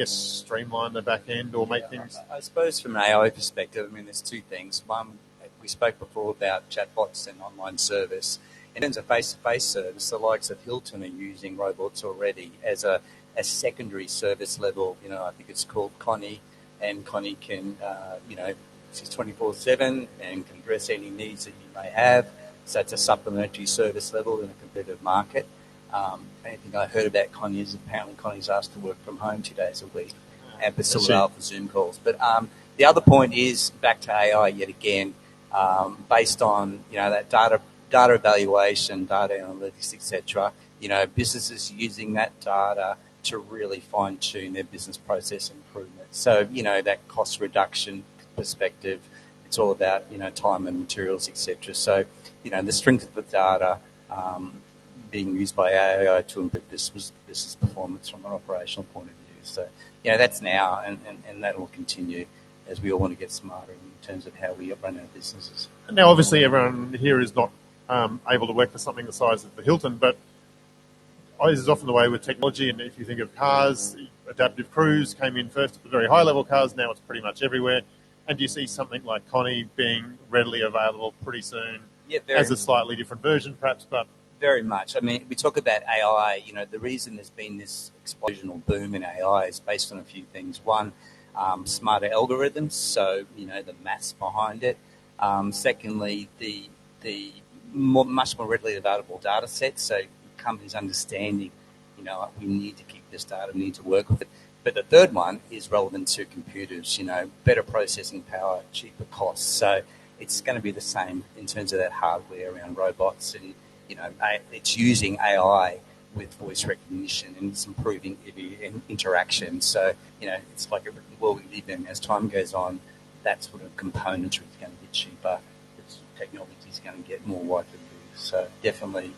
streamline the back end or make things? I suppose from an AI perspective, there's two things. One, we spoke before about chatbots and online service. In terms of face-to-face service, the likes of Hilton are using robots already as a secondary service level. I think it's called Connie, and Connie can, she's 24/7 and can address any needs that you may have. So it's a supplementary service level in a competitive market. Anything I heard about Connie is apparently Connie's asked to work from home 2 days a week and facilitate for Zoom calls. But the other point is back to AI yet again, based on that data evaluation, data analytics, etc. Businesses using that data to really fine tune their business process improvement. So that cost reduction perspective, it's all about time and materials, etc. So the strength of the data being used by AI to improve business performance from an operational point of view. So, that's now, and that will continue as we all want to get smarter in terms of how we run our businesses. Now, obviously, everyone here is not able to work for something the size of the Hilton, but this is often the way with technology. And if you think of cars, adaptive cruise came in first at the very high-level cars. Now it's pretty much everywhere. And do you see something like Connie being readily available pretty soon as a slightly different version, perhaps, but... Very much. We talk about AI, the reason there's been this explosion or boom in AI is based on a few things. One, smarter algorithms, so, the maths behind it. Secondly, the much more readily available data sets, so companies understanding, we need to keep this data, we need to work with it. But the third one is relevant to computers, better processing power, cheaper costs. So it's going to be the same in terms of that hardware around robots, and it's using AI with voice recognition, and it's improving interaction. So, it's like the world we live in. As time goes on, that sort of componentry is going to get cheaper. Technology is going to get more widely used. So definitely,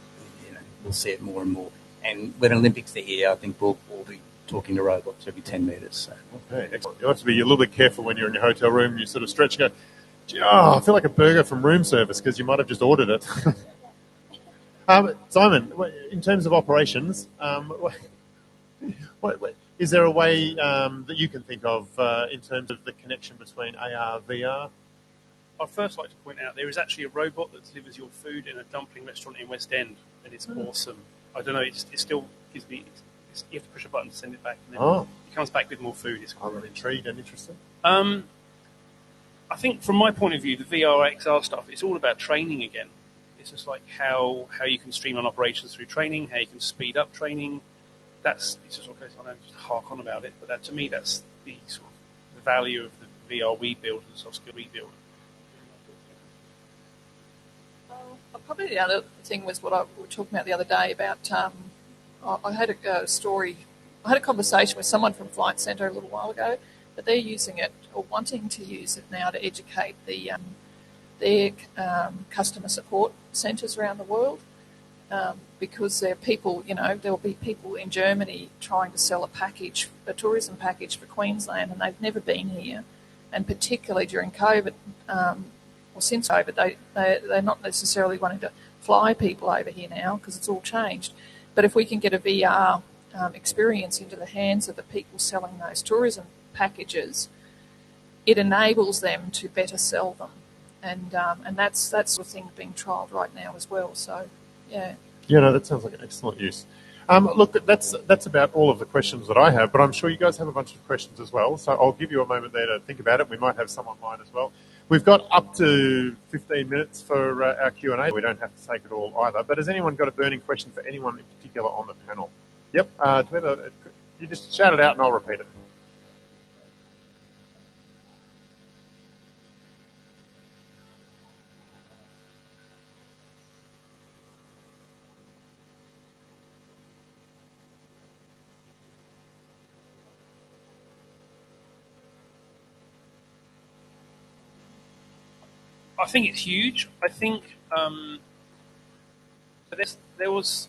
we'll see it more and more. And when Olympics are here, I think we'll be talking to robots every 10 metres. So. Okay, excellent. You'll have to be a little bit careful when you're in your hotel room and you sort of stretch and go, I feel like a burger from room service, because you might have just ordered it. Simon, in terms of operations, is there a way that you can think of in terms of the connection between AR, VR? I'd first like to point out there is actually a robot that delivers your food in a dumpling restaurant in West End, and it's awesome. I don't know. It still gives me. You have to push a button to send it back, and then it comes back with more food. It's I'm intrigued and interested. I think from my point of view, the VR XR stuff, it's all about training again. It's just like how you can streamline operations through training, how you can speed up training. It's just okay. So I don't just hark on about it, but that to me, that's the sort of the value of the VR we build and the soft skill we build. Probably the other thing was what we were talking about the other day about. I had a story. I had a conversation with someone from Flight Centre a little while ago, but they're using it or wanting to use it now to educate their customer support centres around the world, because there are people, there will be people in Germany trying to sell a tourism package for Queensland, and they've never been here, and particularly during COVID, or since COVID, they're not necessarily wanting to fly people over here now because it's all changed. But if we can get a VR experience into the hands of the people selling those tourism packages, it enables them to better sell them, and that's the sort of thing being trialled right now as well. So, yeah. That sounds like an excellent use. Look, that's about all of the questions that I have, but I'm sure you guys have a bunch of questions as well. So I'll give you a moment there to think about it. We might have some online as well. We've got up to 15 minutes for our Q&A. We don't have to take it all either. But has anyone got a burning question for anyone in particular on the panel? Yep. You just shout it out and I'll repeat it. I think it's huge. I think there was.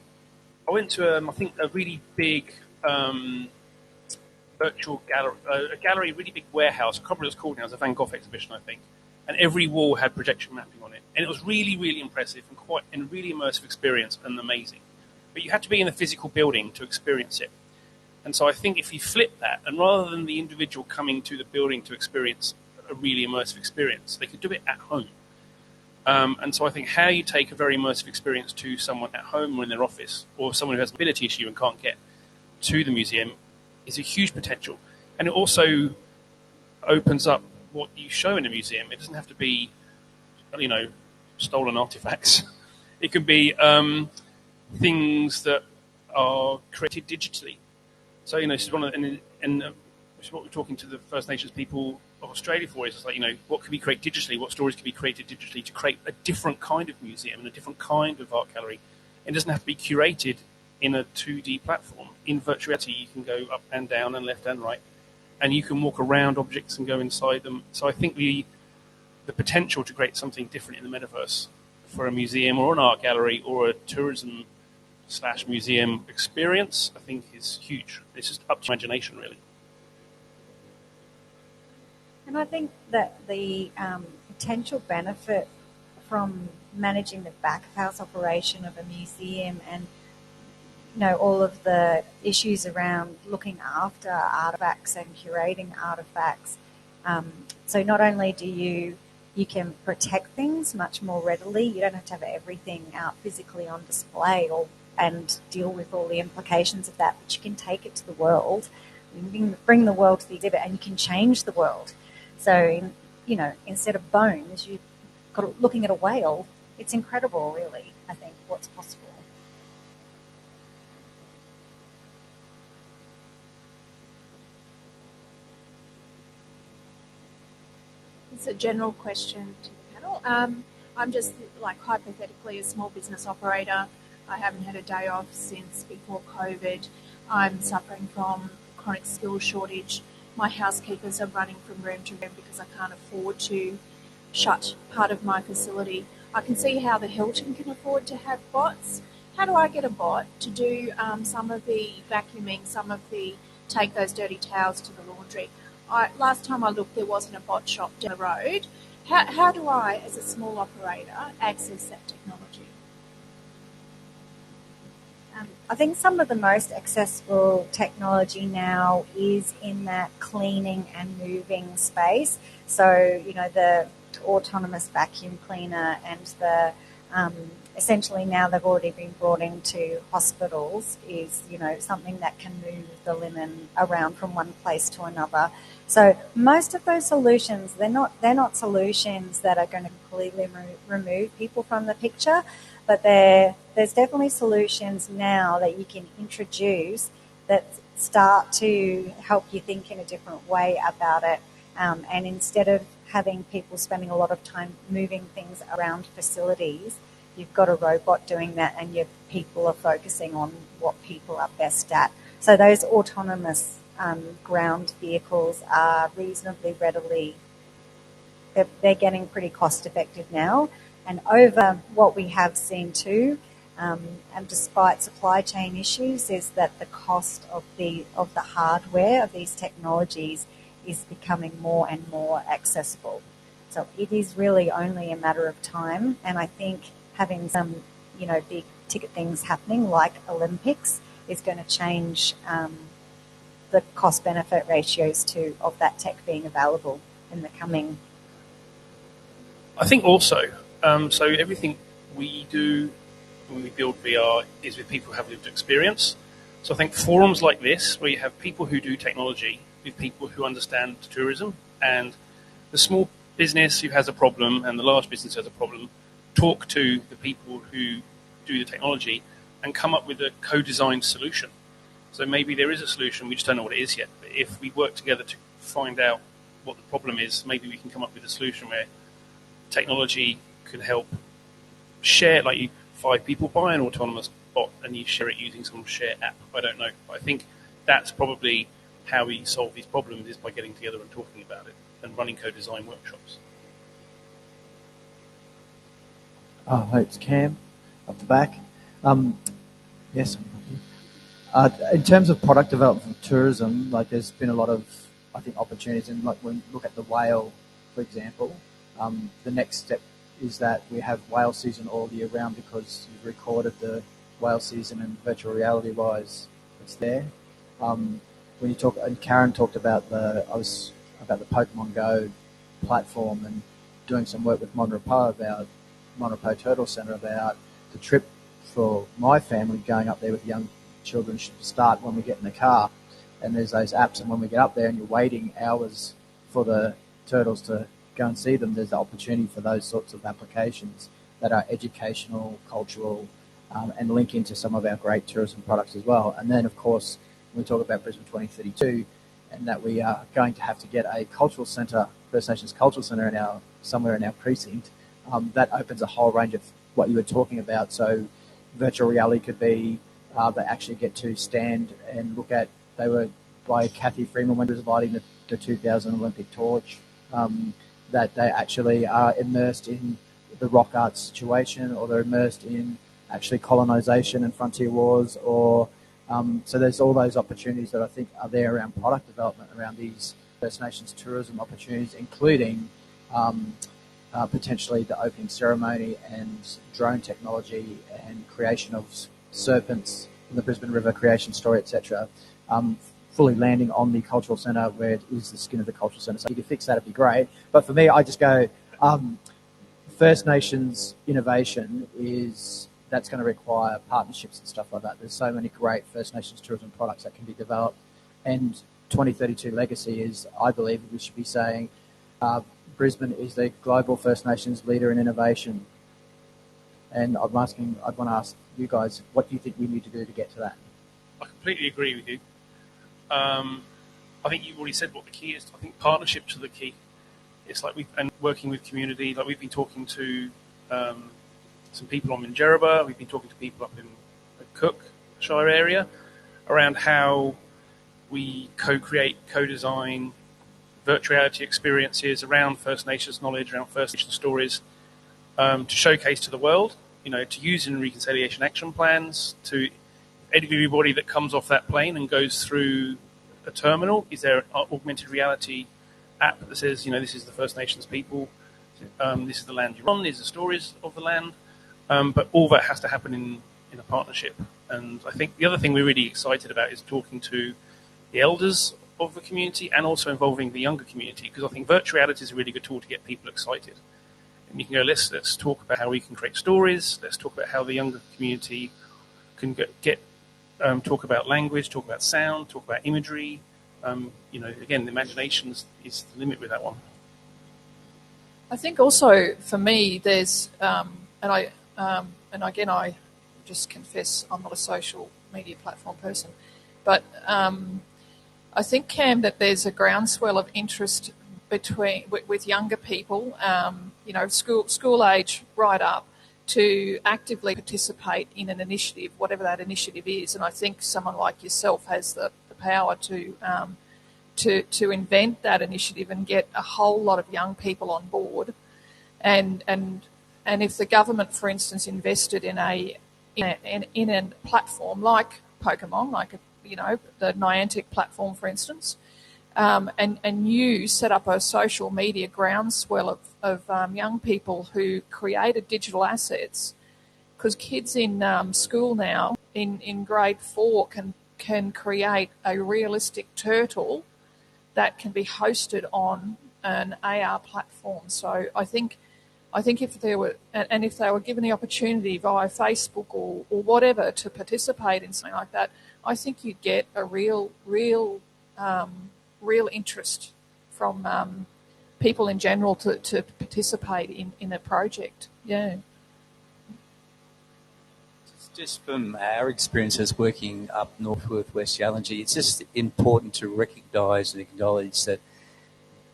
I went to I think a really big virtual gallery, a gallery, really big warehouse. I can't remember what it was called now. It was a Van Gogh exhibition, I think, and every wall had projection mapping on it, and it was really, really impressive and a really immersive experience and amazing. But you had to be in a physical building to experience it, and so I think if you flip that, and rather than the individual coming to the building to experience a really immersive experience, they could do it at home. And so I think how you take a very immersive experience to someone at home or in their office, or someone who has a mobility issue and can't get to the museum, is a huge potential. And it also opens up what you show in a museum. It doesn't have to be, stolen artifacts. It can be things that are created digitally. So, this is one of which is what we're talking to the First Nations people of Australia for, is like, what can be created digitally, what stories can be created digitally to create a different kind of museum and a different kind of art gallery. It doesn't have to be curated in a 2D platform. In virtual reality, you can go up and down and left and right, and you can walk around objects and go inside them. So I think the potential to create something different in the metaverse for a museum or an art gallery or a tourism/museum experience, I think is huge. It's just up to imagination, really. And I think that the potential benefit from managing the back of house operation of a museum and all of the issues around looking after artifacts and curating artifacts. So not only do you can protect things much more readily, you don't have to have everything out physically on display and deal with all the implications of that, but you can take it to the world. You can bring the world to the exhibit and you can change the world. So, instead of bones, you've got looking at a whale. It's incredible, really, I think, what's possible. It's a general question to the panel. I'm just, hypothetically, a small business operator. I haven't had a day off since before COVID. I'm suffering from chronic skills shortage. My housekeepers are running from room to room because I can't afford to shut part of my facility. I can see how the Hilton can afford to have bots. How do I get a bot to do some of the vacuuming, some of the take those dirty towels to the laundry? Last time I looked, there wasn't a bot shop down the road. How do I, as a small operator, access that technology? I think some of the most accessible technology now is in that cleaning and moving space. So, the autonomous vacuum cleaner and the essentially now they've already been brought into hospitals, is, something that can move the linen around from one place to another. So most of those solutions, they're not solutions that are going to completely remove people from the picture, but there's definitely solutions now that you can introduce that start to help you think in a different way about it. And instead of having people spending a lot of time moving things around facilities, you've got a robot doing that, and your people are focusing on what people are best at. So those autonomous ground vehicles are reasonably readily, they're getting pretty cost effective now. And over what we have seen too, and despite supply chain issues, is that the cost of the hardware of these technologies is becoming more and more accessible. So it is really only a matter of time, and I think having some, big ticket things happening like Olympics is going to change the cost-benefit ratios too of that tech being available in the coming. I think also, so everything we do when we build VR is with people who have lived experience. So I think forums like this, where you have people who do technology with people who understand tourism, and the small business who has a problem and the large business who has a problem, talk to the people who do the technology and come up with a co-designed solution. So maybe there is a solution, we just don't know what it is yet. But if we work together to find out what the problem is, maybe we can come up with a solution where technology can help share, like 5 people buy an autonomous bot and you share it using some share app. I don't know. But I think that's probably how we solve these problems, is by getting together and talking about it and running co-design workshops. Oh, hey, it's Cam up the back. Yes. In terms of product development for tourism, like there's been a lot of, I think, opportunities. And like when you look at the whale, for example, the next step is that we have whale season all year round, because you've recorded the whale season, and virtual reality wise, it's there. When you talk, and Karen talked about the Pokemon Go platform, and doing some work with Monrepo Turtle Centre about the trip for my family going up there with young children should start when we get in the car. And there's those apps, and when we get up there and you're waiting hours for the turtles to go and see them, there's the opportunity for those sorts of applications that are educational, cultural, and link into some of our great tourism products as well. And then, of course, when we talk about Brisbane 2032, and that we are going to have to get a cultural centre, First Nations cultural centre somewhere in our precinct, that opens a whole range of what you were talking about. So virtual reality could be they actually get to stand and look at, they were by Kathy Freeman when she was lighting the 2000 Olympic torch, that they actually are immersed in the rock art situation, or they're immersed in actually colonisation and frontier wars, or so there's all those opportunities that I think are there around product development, around these First Nations tourism opportunities, including potentially the opening ceremony and drone technology and creation of serpents in the Brisbane River, creation story, etc. Fully landing on the cultural centre where it is the skin of the cultural centre. So if you could fix that, it'd be great. But for me, I just go, First Nations innovation that's going to require partnerships and stuff like that. There's so many great First Nations tourism products that can be developed. And 2032 legacy is, I believe, we should be saying Brisbane is the global First Nations leader in innovation. And I'd want to ask you guys, what do you think we need to do to get to that? I completely agree with you. I think you've already said what the key is. I think partnerships are the key. It's like and working with community. Like we've been talking to some people on Minjerribah. We've been talking to people up in the Cook Shire area around how we co-create, co-design virtual reality experiences around First Nations knowledge, around First Nations stories, to showcase to the world, to use in reconciliation action plans, to everybody that comes off that plane and goes through a terminal. Is there an augmented reality app that says, this is the First Nations people, this is the land you're on, these are the stories of the land, but all that has to happen in a partnership. And I think the other thing we're really excited about is talking to the elders of the community and also involving the younger community, because I think virtual reality is a really good tool to get people excited. And you can go, let's talk about how we can create stories. Let's talk about how the younger community can talk about language, talk about sound, talk about imagery. Again, the imagination is the limit with that one. I think also for me, there's and again I just confess I'm not a social media platform person, but I think, Cam, that there's a groundswell of interest with younger people, school age right up, to actively participate in an initiative, whatever that initiative is. And I think someone like yourself has the power to invent that initiative and get a whole lot of young people on board. And if the government, for instance, invested in a platform like Pokemon, like the Niantic platform, for instance, and you set up a social media groundswell of young people who created digital assets, because kids in school now, in grade 4, can create a realistic turtle that can be hosted on an AR platform. So I think if they were given the opportunity via Facebook or whatever to participate in something like that, I think you'd get a real interest from people in general to participate in a project. Yeah. Just from our experiences working up north with West Yalanji, it's just important to recognise and acknowledge that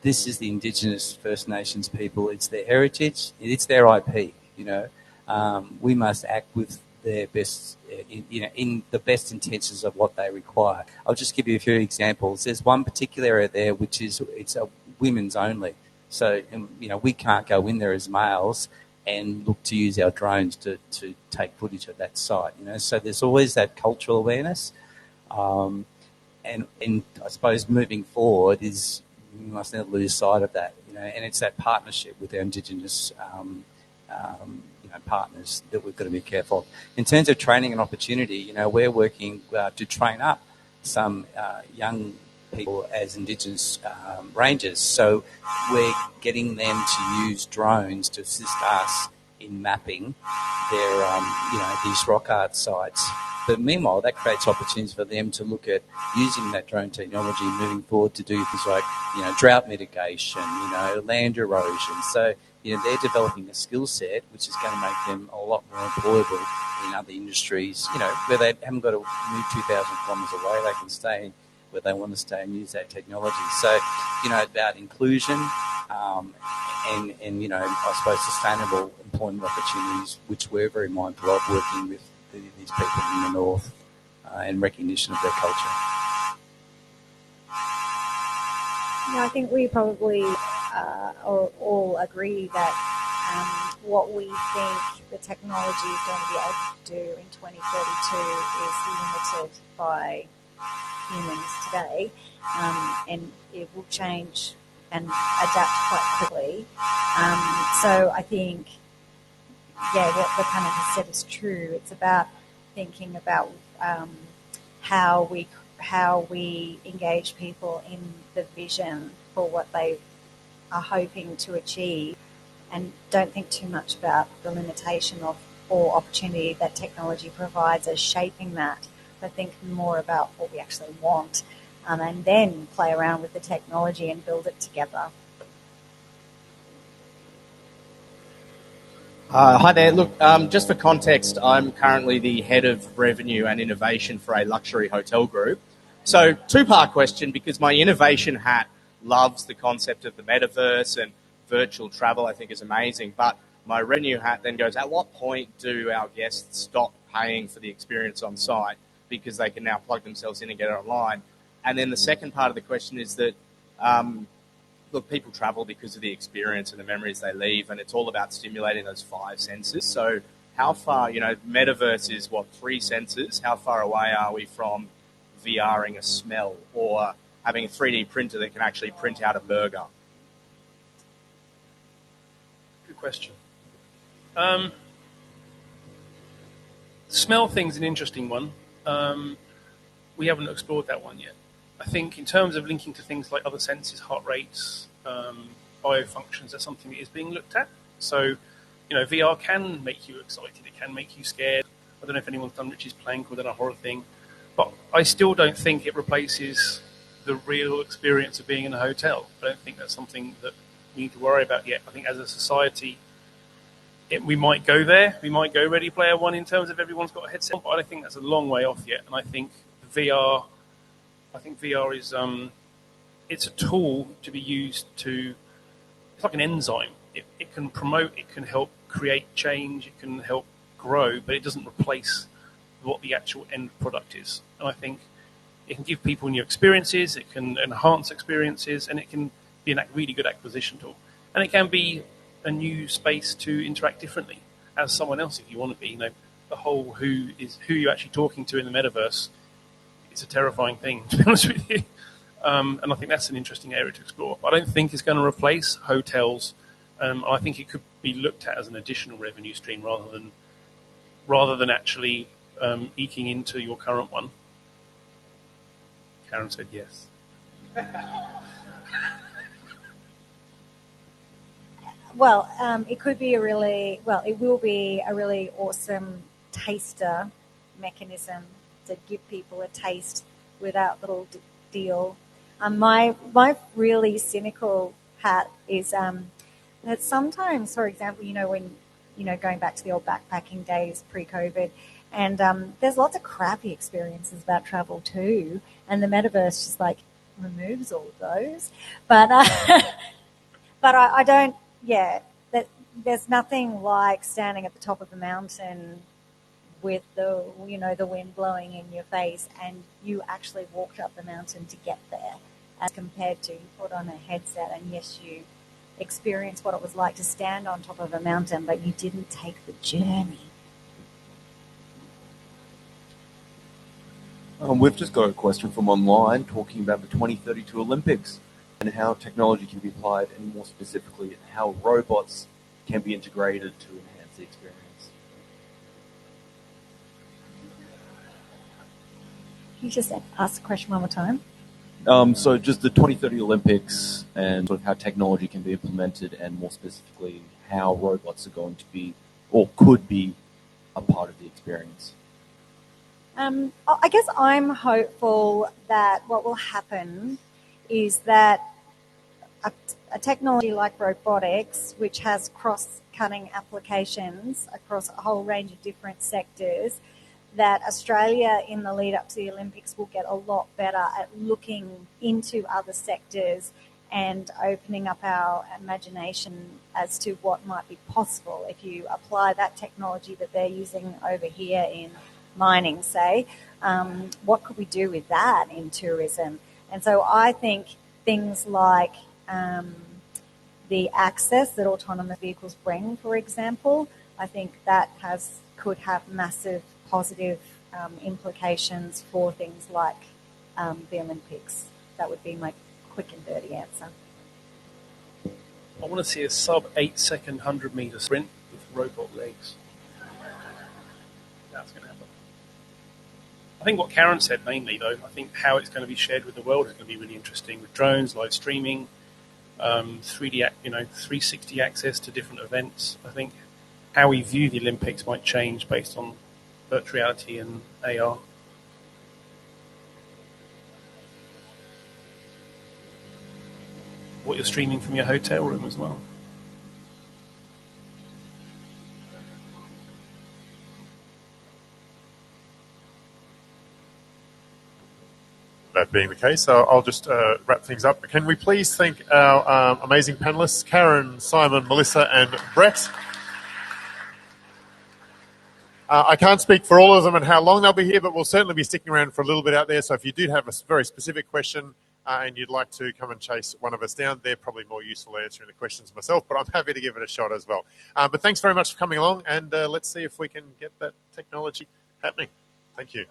this is the Indigenous First Nations people. It's their heritage. It's their IP. We must act with their best, in the best intentions of what they require. I'll just give you a few examples. There's one particular area there which it's a women's only. So we can't go in there as males and look to use our drones to take footage of that site. So there's always that cultural awareness, and I suppose moving forward is we must never lose sight of that. And it's that partnership with our Indigenous partners that we've got to be careful of. In terms of training and opportunity, we're working to train up some young people as Indigenous rangers. So we're getting them to use drones to assist us in mapping their, these rock art sites. But meanwhile, that creates opportunities for them to look at using that drone technology moving forward to do things like, drought mitigation, land erosion. So, they're developing a skill set which is going to make them a lot more employable in other industries, where they haven't got to move 2,000 kilometres away. They can stay where they want to stay and use that technology. So, about inclusion and I suppose sustainable employment opportunities, which we're very mindful of working with these people in the north and recognition of their culture. I think we probably all agree that what we think the technology is going to be able to do in 2032 is limited by humans today, and it will change and adapt quite quickly. So I think, what the panel has said is true. It's about thinking about how we engage people in the vision for what they are hoping to achieve, and don't think too much about the limitation of or opportunity that technology provides as shaping that, but think more about what we actually want, and then play around with the technology and build it together. Hi there. Look, just for context, I'm currently the head of revenue and innovation for a luxury hotel group. So, two-part question, because my innovation hat loves the concept of the metaverse and virtual travel, I think is amazing. But my revenue hat then goes, at what point do our guests stop paying for the experience on site because they can now plug themselves in and get it online? And then the second part of the question is that, look, people travel because of the experience and the memories they leave, and it's all about stimulating those 5 senses. So how far, metaverse is 3 senses? How far away are we from VRing a smell or having a 3D printer that can actually print out a burger? Good question. Smell thing's an interesting one. We haven't explored that one yet. I think in terms of linking to things like other senses, heart rates, biofunctions, that's something that is being looked at. So, VR can make you excited. It can make you scared. I don't know if anyone's done Rich's Plank or done a horror thing, but I still don't think it replaces the real experience of being in a hotel. I don't think that's something that we need to worry about yet. I think as a society, we might go there. We might go Ready Player One in terms of everyone's got a headset, but I don't think that's a long way off yet. And I think VR is it's a tool to be used to. It's like an enzyme. It can promote. It can help create change. It can help grow, but it doesn't replace what the actual end product is. And I think it can give people new experiences. It can enhance experiences, and it can be a really good acquisition tool. And it can be a new space to interact differently as someone else if you want to be. The whole who you're actually talking to in the metaverse is a terrifying thing, to be honest with you. And I think that's an interesting area to explore. But I don't think it's going to replace hotels. I think it could be looked at as an additional revenue stream rather than actually eking into your current one. Karen said yes. Well, it will be a really awesome taster mechanism to give people a taste without little deal. My really cynical hat is that sometimes, for example, when going back to the old backpacking days pre-COVID, and there's lots of crappy experiences about travel too, and the metaverse just removes all of those. But but I don't. Yeah, there's nothing like standing at the top of a mountain with the wind blowing in your face, and you actually walked up the mountain to get there, as compared to you put on a headset and yes, you experience what it was like to stand on top of a mountain, but you didn't take the journey. We've just got a question from online talking about the 2032 Olympics and how technology can be applied, and more specifically, how robots can be integrated to enhance the experience. Can you just ask the question one more time? So just the 2030 Olympics and sort of how technology can be implemented, and more specifically, how robots are going to be or could be a part of the experience. I guess I'm hopeful that what will happen is that a technology like robotics, which has cross-cutting applications across a whole range of different sectors, that Australia in the lead up to the Olympics will get a lot better at looking into other sectors and opening up our imagination as to what might be possible if you apply that technology that they're using over here in mining, say. What could we do with that in tourism? And so I think things like the access that autonomous vehicles bring, for example, I think that could have massive positive implications for things like the Olympics. That would be my quick and dirty answer. I want to see a sub-8 second 100-meter sprint with robot legs. That's going to happen. I think what Karen said mainly, though, I think how it's going to be shared with the world is going to be really interesting, with drones, live streaming, 360 access to different events. I think how we view the Olympics might change based on virtual reality and AR. What you're streaming from your hotel room as well. That being the case, I'll just wrap things up. Can we please thank our amazing panelists, Karen, Simon, Melissa, and Brett. I can't speak for all of them and how long they'll be here, but we'll certainly be sticking around for a little bit out there. So if you do have a very specific question and you'd like to come and chase one of us down, they're probably more useful answering the questions myself, but I'm happy to give it a shot as well. But thanks very much for coming along, and let's see if we can get that technology happening. Thank you.